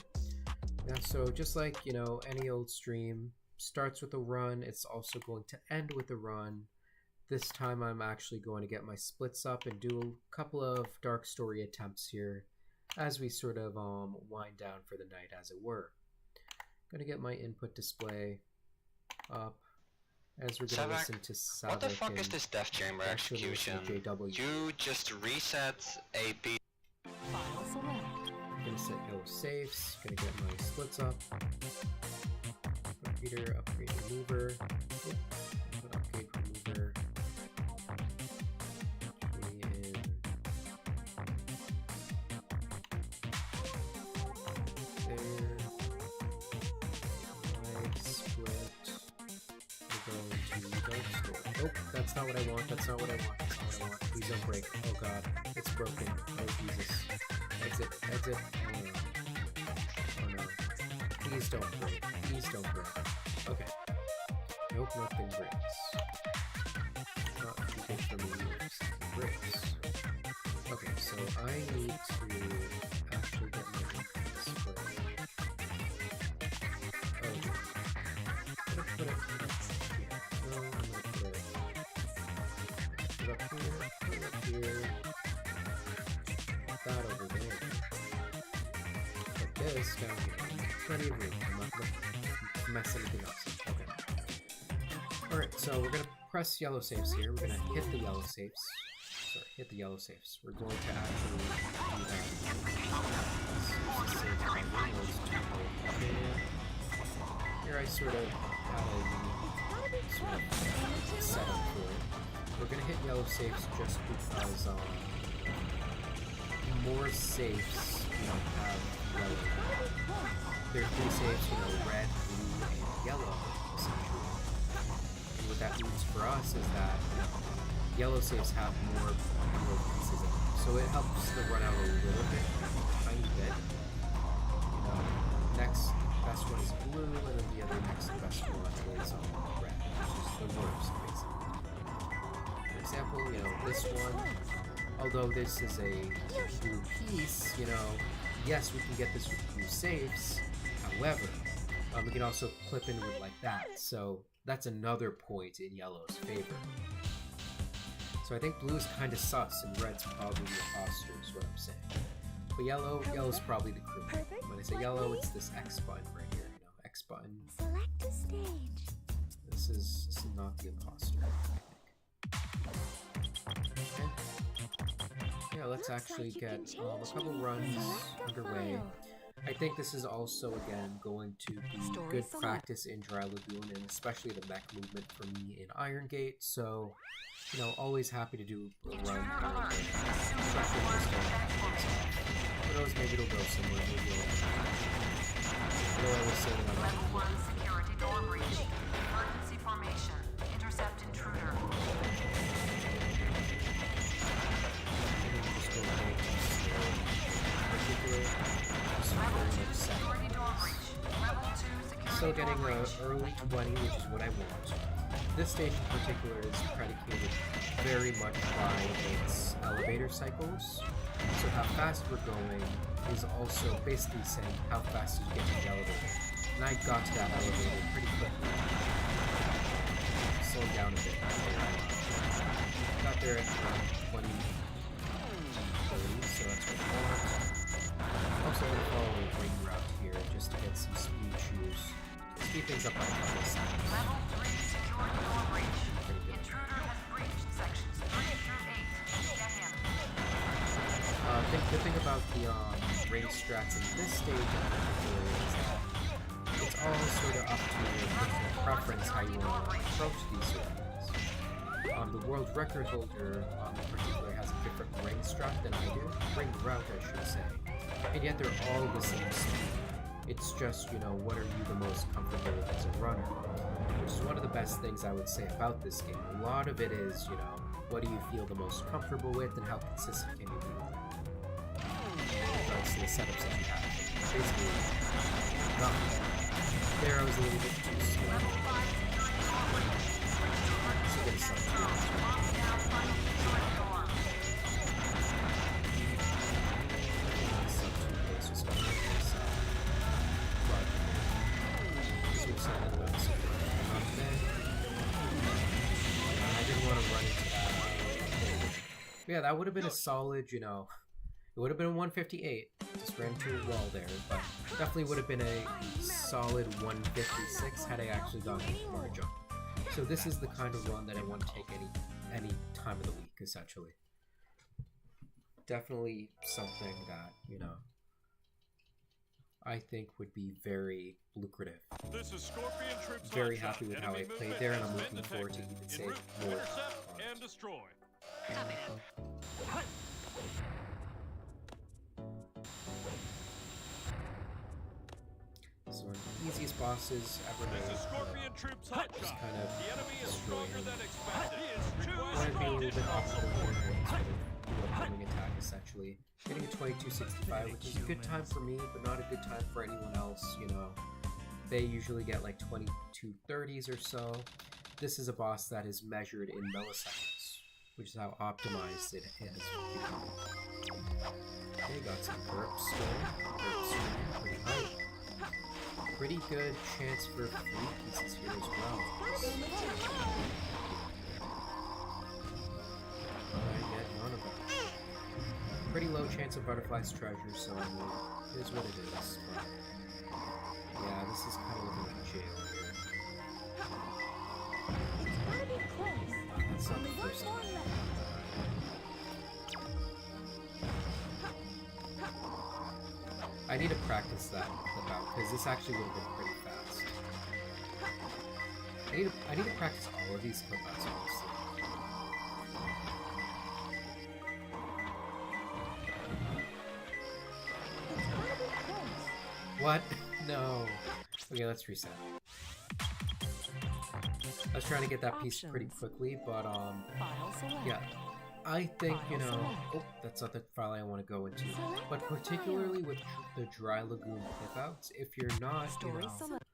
Yeah, so just like, you know, any old stream, starts with a run, it's also going to end with a run. This time I'm actually going to get my splits up and do a couple of Dark Story attempts here as we sort of wind down for the night, as it were. Gonna get my input display up as we're gonna listen to Savik. What the fuck is this Death Chamber execution? You just reset a piece. File select. I'm gonna set no safes, gonna get my splits up. Reader, upgrade remover. Upgrade remover. Nope, that's not what I want, that's not what I want, that's not what I want. Please don't break. Oh god, it's broken. Oh Jesus. Exit, exit. Oh no. Oh no. Please don't break. Please don't break. Okay. Nope, nothing breaks. Not too good for me. Something breaks. Okay, I need to actually get my display. Oh, I'm gonna put it up here. No, I'm gonna put it up here. Put that over there. Put this down here. Plenty of room. I'm not gonna mess anything else up. Okay. Alright, so we're gonna press yellow safes here. We're gonna hit the yellow safes. Sorry, hit the yellow safes. We're going to actually do that. Here I sort of had a unique sort of setup for it. We're gonna hit yellow safes just because more safes, have yellow. There are 3 safes, red, blue, and yellow, essentially. And what that means for us is that yellow safes have more pieces in them. So it helps the run out a little bit, a tiny bit. Next best one is blue, and then the other next best one is red, which is the worst, basically. For example, this one, although this is a blue piece, yes, we can get this with blue safes. However, we can also clip into it like that. So that's another point in yellow's favor. So I think blue is kind of sus, and red's probably the imposter, is what I'm saying. But yellow's probably the criminal. When I say yellow, it's this X button right here, X button. Select a stage. This is not the imposter, I think. Okay. Yeah, let's actually get a couple runs underway. I think this is also, again, going to be good practice in Dry Lagoon, and especially the mech movement for me in Iron Gate, so, always happy to do a run here, especially if this one. Who knows, maybe it'll go somewhere, maybe it'll... I was saying on Level 1 security door breach. Emergency formation. Intercept intruder. Still getting an early 20, which is what I want. This stage in particular is predicated very much by its elevator cycles. So how fast we're going is also basically saying how fast you get to the elevator. And I got to that elevator pretty quickly. Slowed down a bit. Got there at around 20, 30, so that's what I want. Also, I'm going to follow a ring route here just to get some speed shoes. Speed things up by a couple of seconds. Level 3 security door breach. Intruder has breached sections 3 through 8. Get him. The thing about the ring strats in this stage in particular is that it's all sort of up to your personal preference how you want to approach these sort of things. The world record holder in particular has a different ring strat than I do. Ring route, I should say. And yet they're all the same speed. It's just, what are you the most comfortable with as a runner? Which is one of the best things I would say about this game. A lot of it is, what do you feel the most comfortable with and how consistent can you be with it? In regards to the setups that you have. Basically, nothing. There I was a little bit too slow. It's a bit of something. Yeah, that would have been a solid, it would have been a 158. Just ran into a wall there, but definitely would have been a solid 156 had I actually gotten a bar jump. So this is the kind of run that I want to take any time of the week, essentially. Definitely something that, I think would be very lucrative. This is Scorpion Troops. Very happy with how I played there, and I'm looking forward to even seeing more. And destroy. This is one of the easiest bosses ever made. This is Scorpion Troops hot Just shot. kind of The enemy is destroy stronger him. than expected. He is I too want to be a strong. little bit awkward here and sort of do a homing attack, essentially. Getting a 2265, which is a good time for me, but not a good time for anyone else, They usually get like 2230s or so. This is a boss that is measured in milliseconds. which is how optimized it has become. Okay, got some burp storm, pretty high. Pretty good chance for free pieces here as well. I get none of them. Pretty low chance of butterfly's treasure, so I mean, it is what it is. But yeah, this is kind of looking like jail here. It's gotta be close. That's not Only the one first more time. left. I need to practice that clip out because this actually would have been pretty fast. I need to practice all of these clip outs, honestly. It's gotta be close. What? No. Okay, let's reset. I was trying to get that piece pretty Options. quickly, but File select. yeah. I think, you File know, select. oh, that's not the file I want to go into. But particularly with the Dry Lagoon clip outs, if you're not, you Story know, select.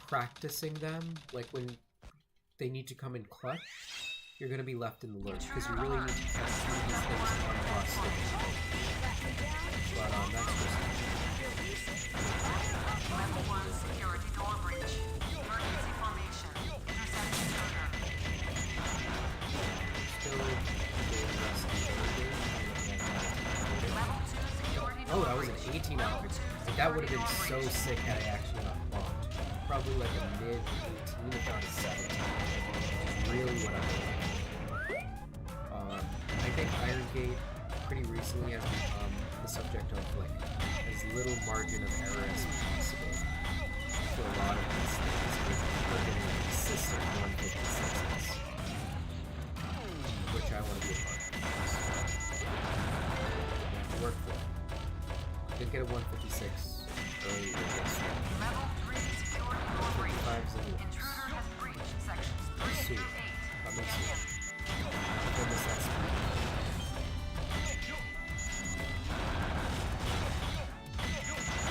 practicing them, like when they need to come in clutch, you're gonna be left in the lurch because you really need to test some of these things on cross stage. But that's just Level 1 security door breach. Emergency formation. Intercept intruder. still doing rusty burger. Level 2 security door Oh, that was an breach. 18 hour. Like, that would have been so sick had I actually not bombed. Probably like a mid 18, if not a 17. Is really what I'm doing. I think Iron Gate pretty recently has become the subject of like as little margin of error as possible for a lot of these things. We're getting a consistent 156s, which I want to be a part of. Work for it. Did get a 156 earlier yesterday. Level 3 security door breach. 155's in the Intruder has breached sections 3 Sue. through 8. That makes Get him. sense. Goodness, that's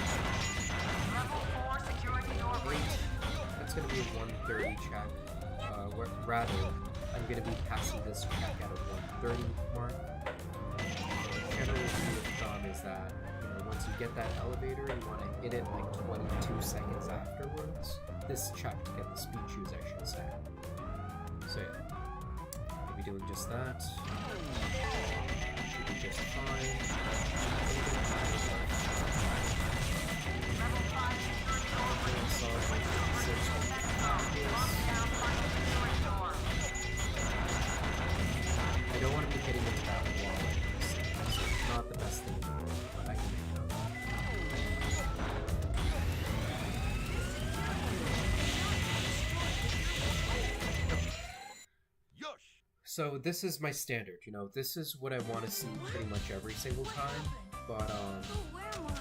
Level 4 security door breach. That's gonna be a 130 check. Rather, I'm gonna be passing this check at a 130 mark. General rule of thumb is that, you know, once you get that elevator, you want to hit it like 22 seconds afterwards. This check to get the speed shoes, I should say. So yeah, we'll be doing just that. Should be just fine. Level 5 security door breach. Solid 156 on the practice. Down by the security door. I don't want to be hitting into that wall like this. It's not the best thing in the world, but I can make it up. Yosh! So this is my standard, you know, this is what I want to see pretty much every single time, but Oh, where am I?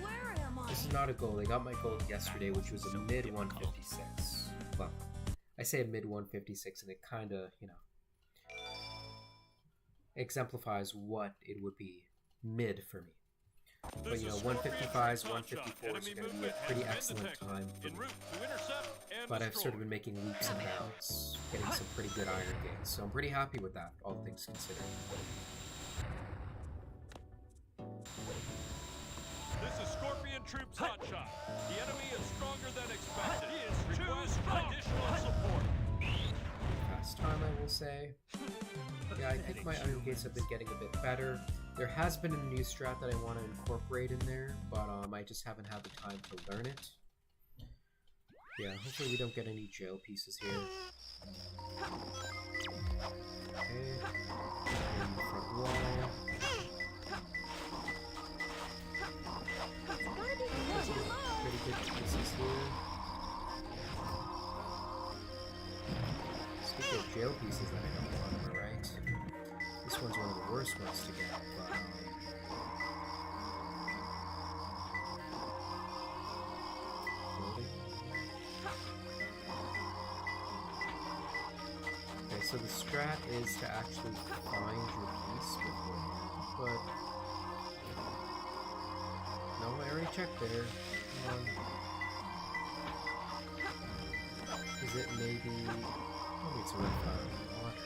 Where am I? this is not a goal. I got my goal yesterday, which was a mid 156. Well, I say a mid 156 and it kind of, you know, exemplifies what it would be mid for me. But you know, 155s, 154s are going to be a pretty excellent time for me. But I've sort of been making leaps and bounds, getting some pretty good iron gains, so I'm pretty happy with that, all things considered. This is Scorpion Troops Hotshot. The enemy is stronger than expected. He is request additional support. Fast time, I will say. Yeah, I think my iron gates have been getting a bit better. There has been a new strat that I want to incorporate in there, but I just haven't had the time to learn it. Yeah, hopefully we don't get any jail pieces here. Okay. In the front wall. It's gotta be close. Pretty good pieces here. Speaking of jail pieces that I don't want, am I right? This one's one of the worst ones to get, but loading. Okay, so the strat is to actually find your piece beforehand, but no, I already checked there. Come on. Is it maybe? Maybe it's a red fire in the water.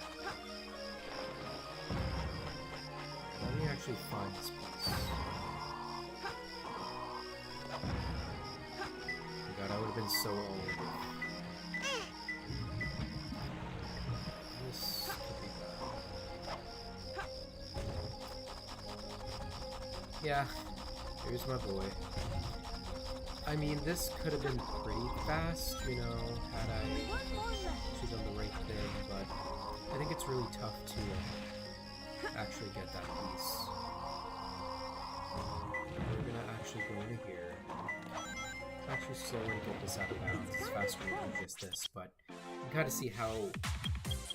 actually find this place. Oh god, I would have been so old. This could be bad. Yeah, here's my boy. I mean, this could have been pretty fast, you know, had I actually done the right thing, but I think it's really tough to actually get that piece. We're gonna actually go into here. Actually slowly get this out of bounds. It's faster than just this, but you kind of see how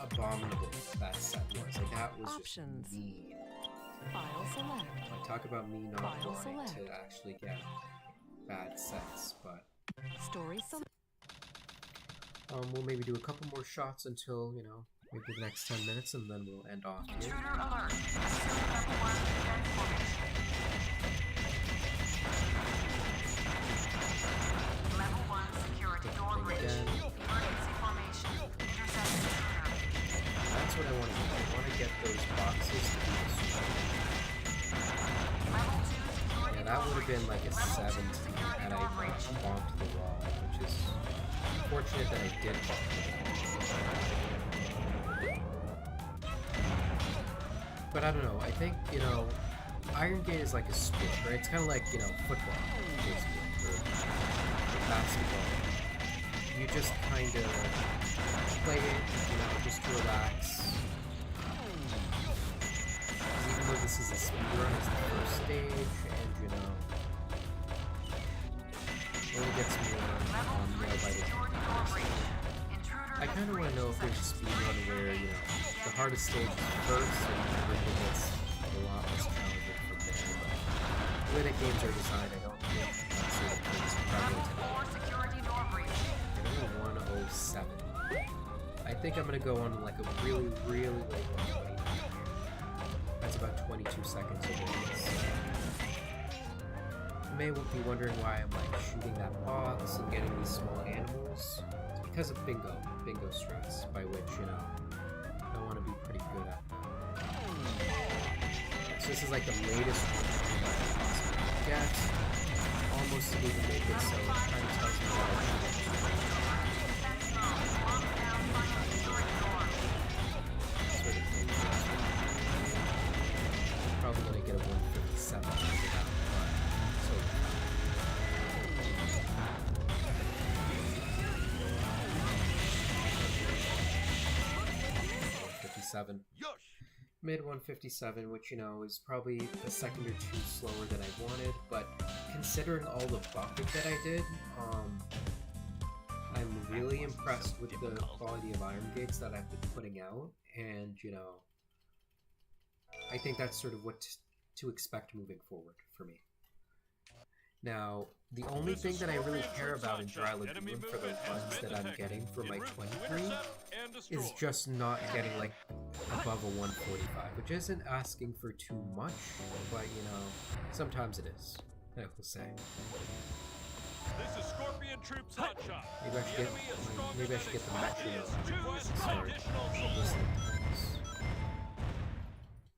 abominable that set was. Like, that was Options. just mean. File select. I talk about me not File wanting select. to actually get bad sets, but Story select. We'll maybe do a couple more shots until, you know, maybe the next 10 minutes, and then we'll end off here. Intruder alert. Assume level 1 defense formation. Level 1 security door breach. Again. Emergency formation. Intercept intruder. That's what I want to do. I want to get those boxes to be destroyed. Level 2 security Yeah, that would have been like a Level 2 17 security had I door not breach. bonked the wall, which is fortunate that I did bonk the wall. But I don't know, I think, you know, Iron Gate is like a sport, right? It's kind of like, you know, football, basically, or basketball. You just kind of play it, you know, just to relax. Because even though this is a speedrun, it's the first stage, and, you know, it only gets more Level 3 by the security door breach. Intruder I kind of want to know if there's a speedrun where, you know, the hardest stage is first and everything gets a lot less challenging from there. But the way that games are designed, I don't think that's sort of thing is Level prevalent 4 security door breach. today. 107. I think I'm going to go on like a really, really late 120. That's about 22 seconds away. You may be wondering why I'm like shooting that box and getting these small animals. It's because of bingo strats, by which, you know, I want to be pretty good at that. So this is like the latest one that I can possibly get. Almost didn't even make it, so it kind of tells me that I sort of thing. Probably gonna get a 157 after that, but so 157. Mid 157, which, you know, is probably a second or two slower than I wanted, but considering all the buffing that I did, I'm really impressed with the quality of Iron Gates that I've been putting out, and, you know, I think that's sort of what to expect moving forward for me. Now, the only thing that I really care about in Dry Lagoon for the runs that I'm getting for my 23 is just not getting, like, above a 145, which isn't asking for too much, but, you know, sometimes it is, I will say. This is Scorpion Troops Hotshot. Maybe I should get the metronome. Sorry.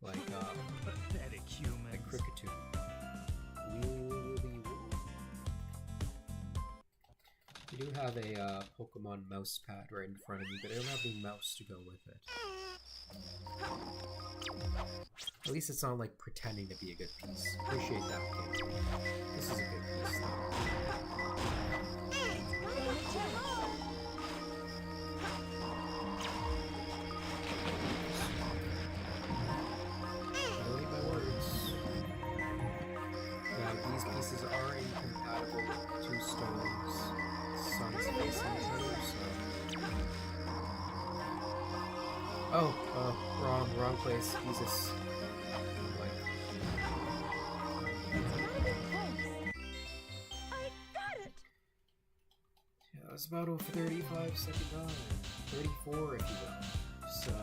Like, Pathetic humans. like Cricketoo. We do have a Pokemon mouse pad right in front of me, but I don't have any mouse to go with it. At least it's not like pretending to be a good piece. Appreciate that, game. This is a good piece, though. I don't eat my words. Now, these pieces are incompatible with two stones. Suns facing each other, so... Oh, wrong place. Jesus. I got it! Yeah, it was about a 35-second time. 34, if you will. So,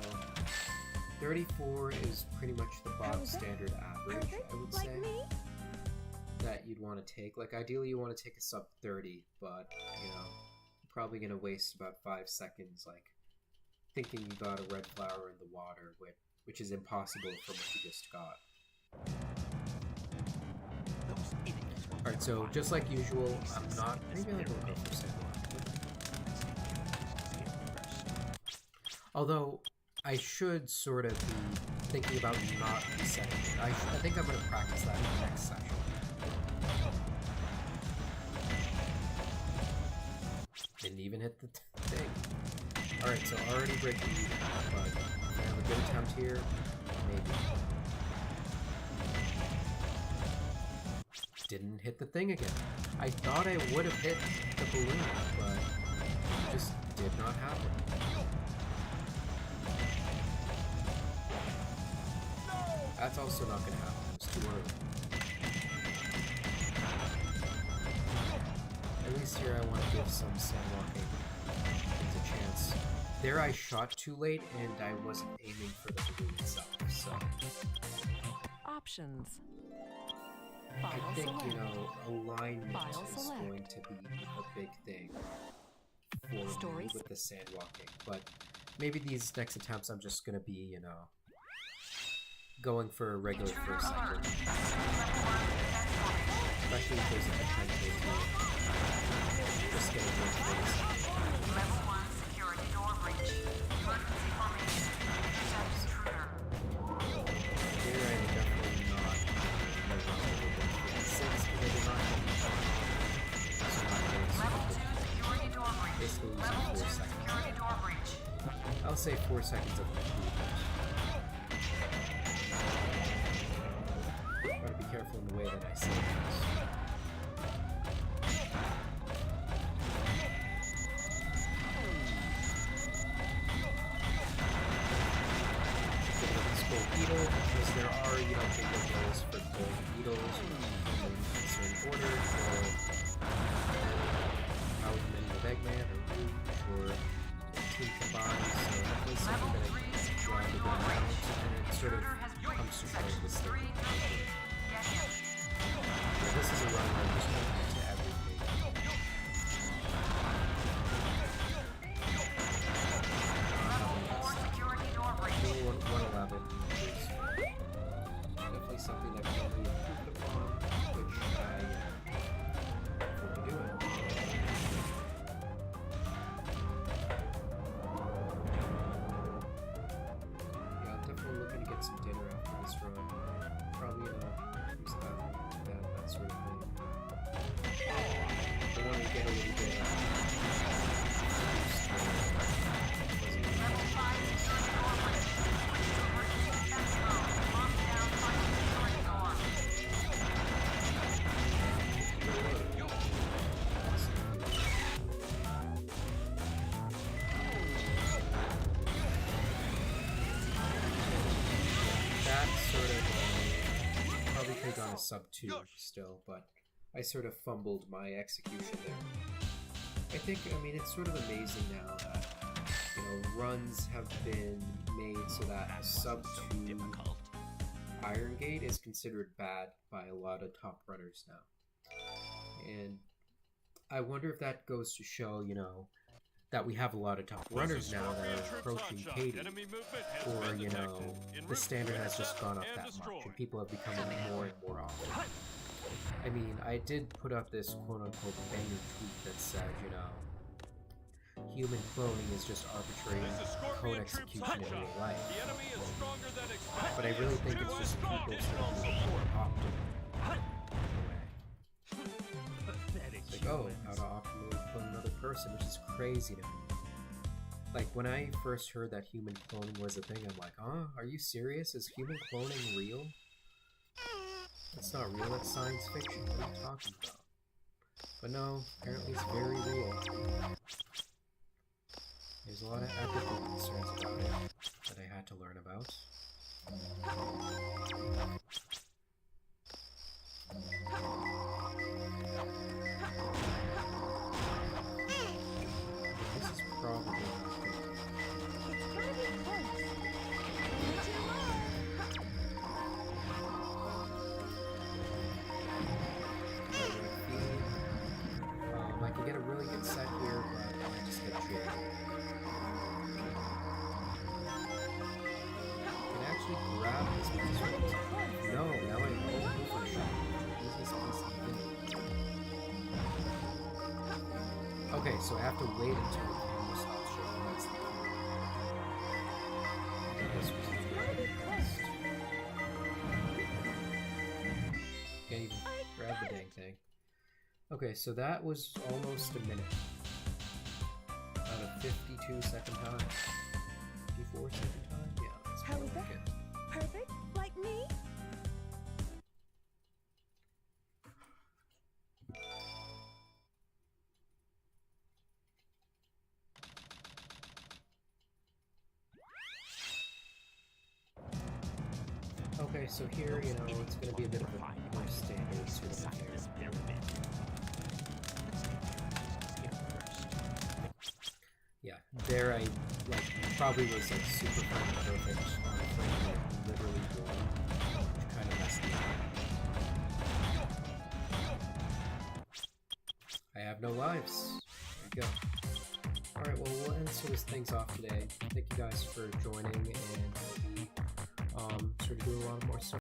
34 is pretty much the bog standard average, I would say, that you'd want to take. Like, ideally you want to take a sub 30, but, you know, you're probably going to waste about 5 seconds, like, thinking you got a red flower in the water, which is impossible from what you just got. Alright, so just like usual, I'm not... Maybe I will go for Sandwalk. Although, I should sort of be thinking about not resetting it. I think I'm going to practice that in the next session. Didn't even hit the thing. Alright, so already breaking even, but I have a good attempt here. Maybe. Didn't hit the thing again. I thought I would have hit the balloon, but it just did not happen. That's also not going to happen. It's too early. At least here I want to give some sandwalking things a chance. There I shot too late and I wasn't aiming for the balloon itself, so... Options. I File think, select. you know, alignment File is select. going to be a big thing for Story me with the sandwalking, but maybe these next attempts I'm just going to be, you know, going for a regular Intruder first alert. second. Level 1 defense formation. Especially if there's a potential to just get a good first. Level 1 security door breach. Emergency formation. Intercept intruder. Here I am definitely not since they did not have Level 2 security door breach. basically Level losing 2 4 seconds. security door breach. I'll say 4 seconds of improvement. Gotta be careful in the way that I say this. Gold beetle, because there are, you know, big windows for gold beetles in certain order, or however many with Eggman or Rouge or Team combined, so definitely something that I can try to get out, and it sort of comes to showing this thing. So this is a run where I'm just going to everything. Security door breach. 111 is definitely something that can be improved upon, which I will be doing. Yeah, I'm definitely looking to get some dinner after this run. Probably use that sort of thing. I want to get a little bit Level 5 security door breach. Breach emergency defense mode. Lock down final security door. that sort of probably could have gone a sub 2 still, but I sort of fumbled my execution there. I think, I mean, it's sort of amazing now that, you know, runs have been made so that a sub 2 Iron Gate is considered bad by a lot of top runners now. And I wonder if that goes to show, you know, that we have a lot of top runners now that are approaching Katie, or, you know, the standard has just gone up that much, and people have become more and more often. I mean, I did put up this quote-unquote banger tweet that said, you know, human cloning is just arbitrary code execution in real life. But I really think it's just people starting to more optimal in a way. It's like, oh, how to optimally clone another person, which is crazy to me. Like, when I first heard that human cloning was a thing, I'm like, huh? Are you serious? Is human cloning real? It's not real, it's science fiction. What are you talking about? But no, apparently it's very real. There's a lot of ethical concerns about it that I had to learn about. This is probably not good. It's gonna be close. Not too I can get a really good set here, but I just get jaded. Can I actually grab this piece? No, Okay, so I have to wait until the camera stops shaking. That's the point. This was It's gotta be close. Can't even grab the dang thing. Okay, so that was almost a minute. Out of 52 second time. 54 second time? Yeah, that's How was more like that? it. Perfect? Like me? Okay, so here, you know, it's gonna be a bit of a more standard sort of affair. Yeah, there I like probably was like super frame perfect on a frame rate literally one, which kind of messed me up. I have no lives. There you go. Alright, well we'll end sort of things off today. Thank you guys for joining, and we'll be sort of doing a lot more stuff.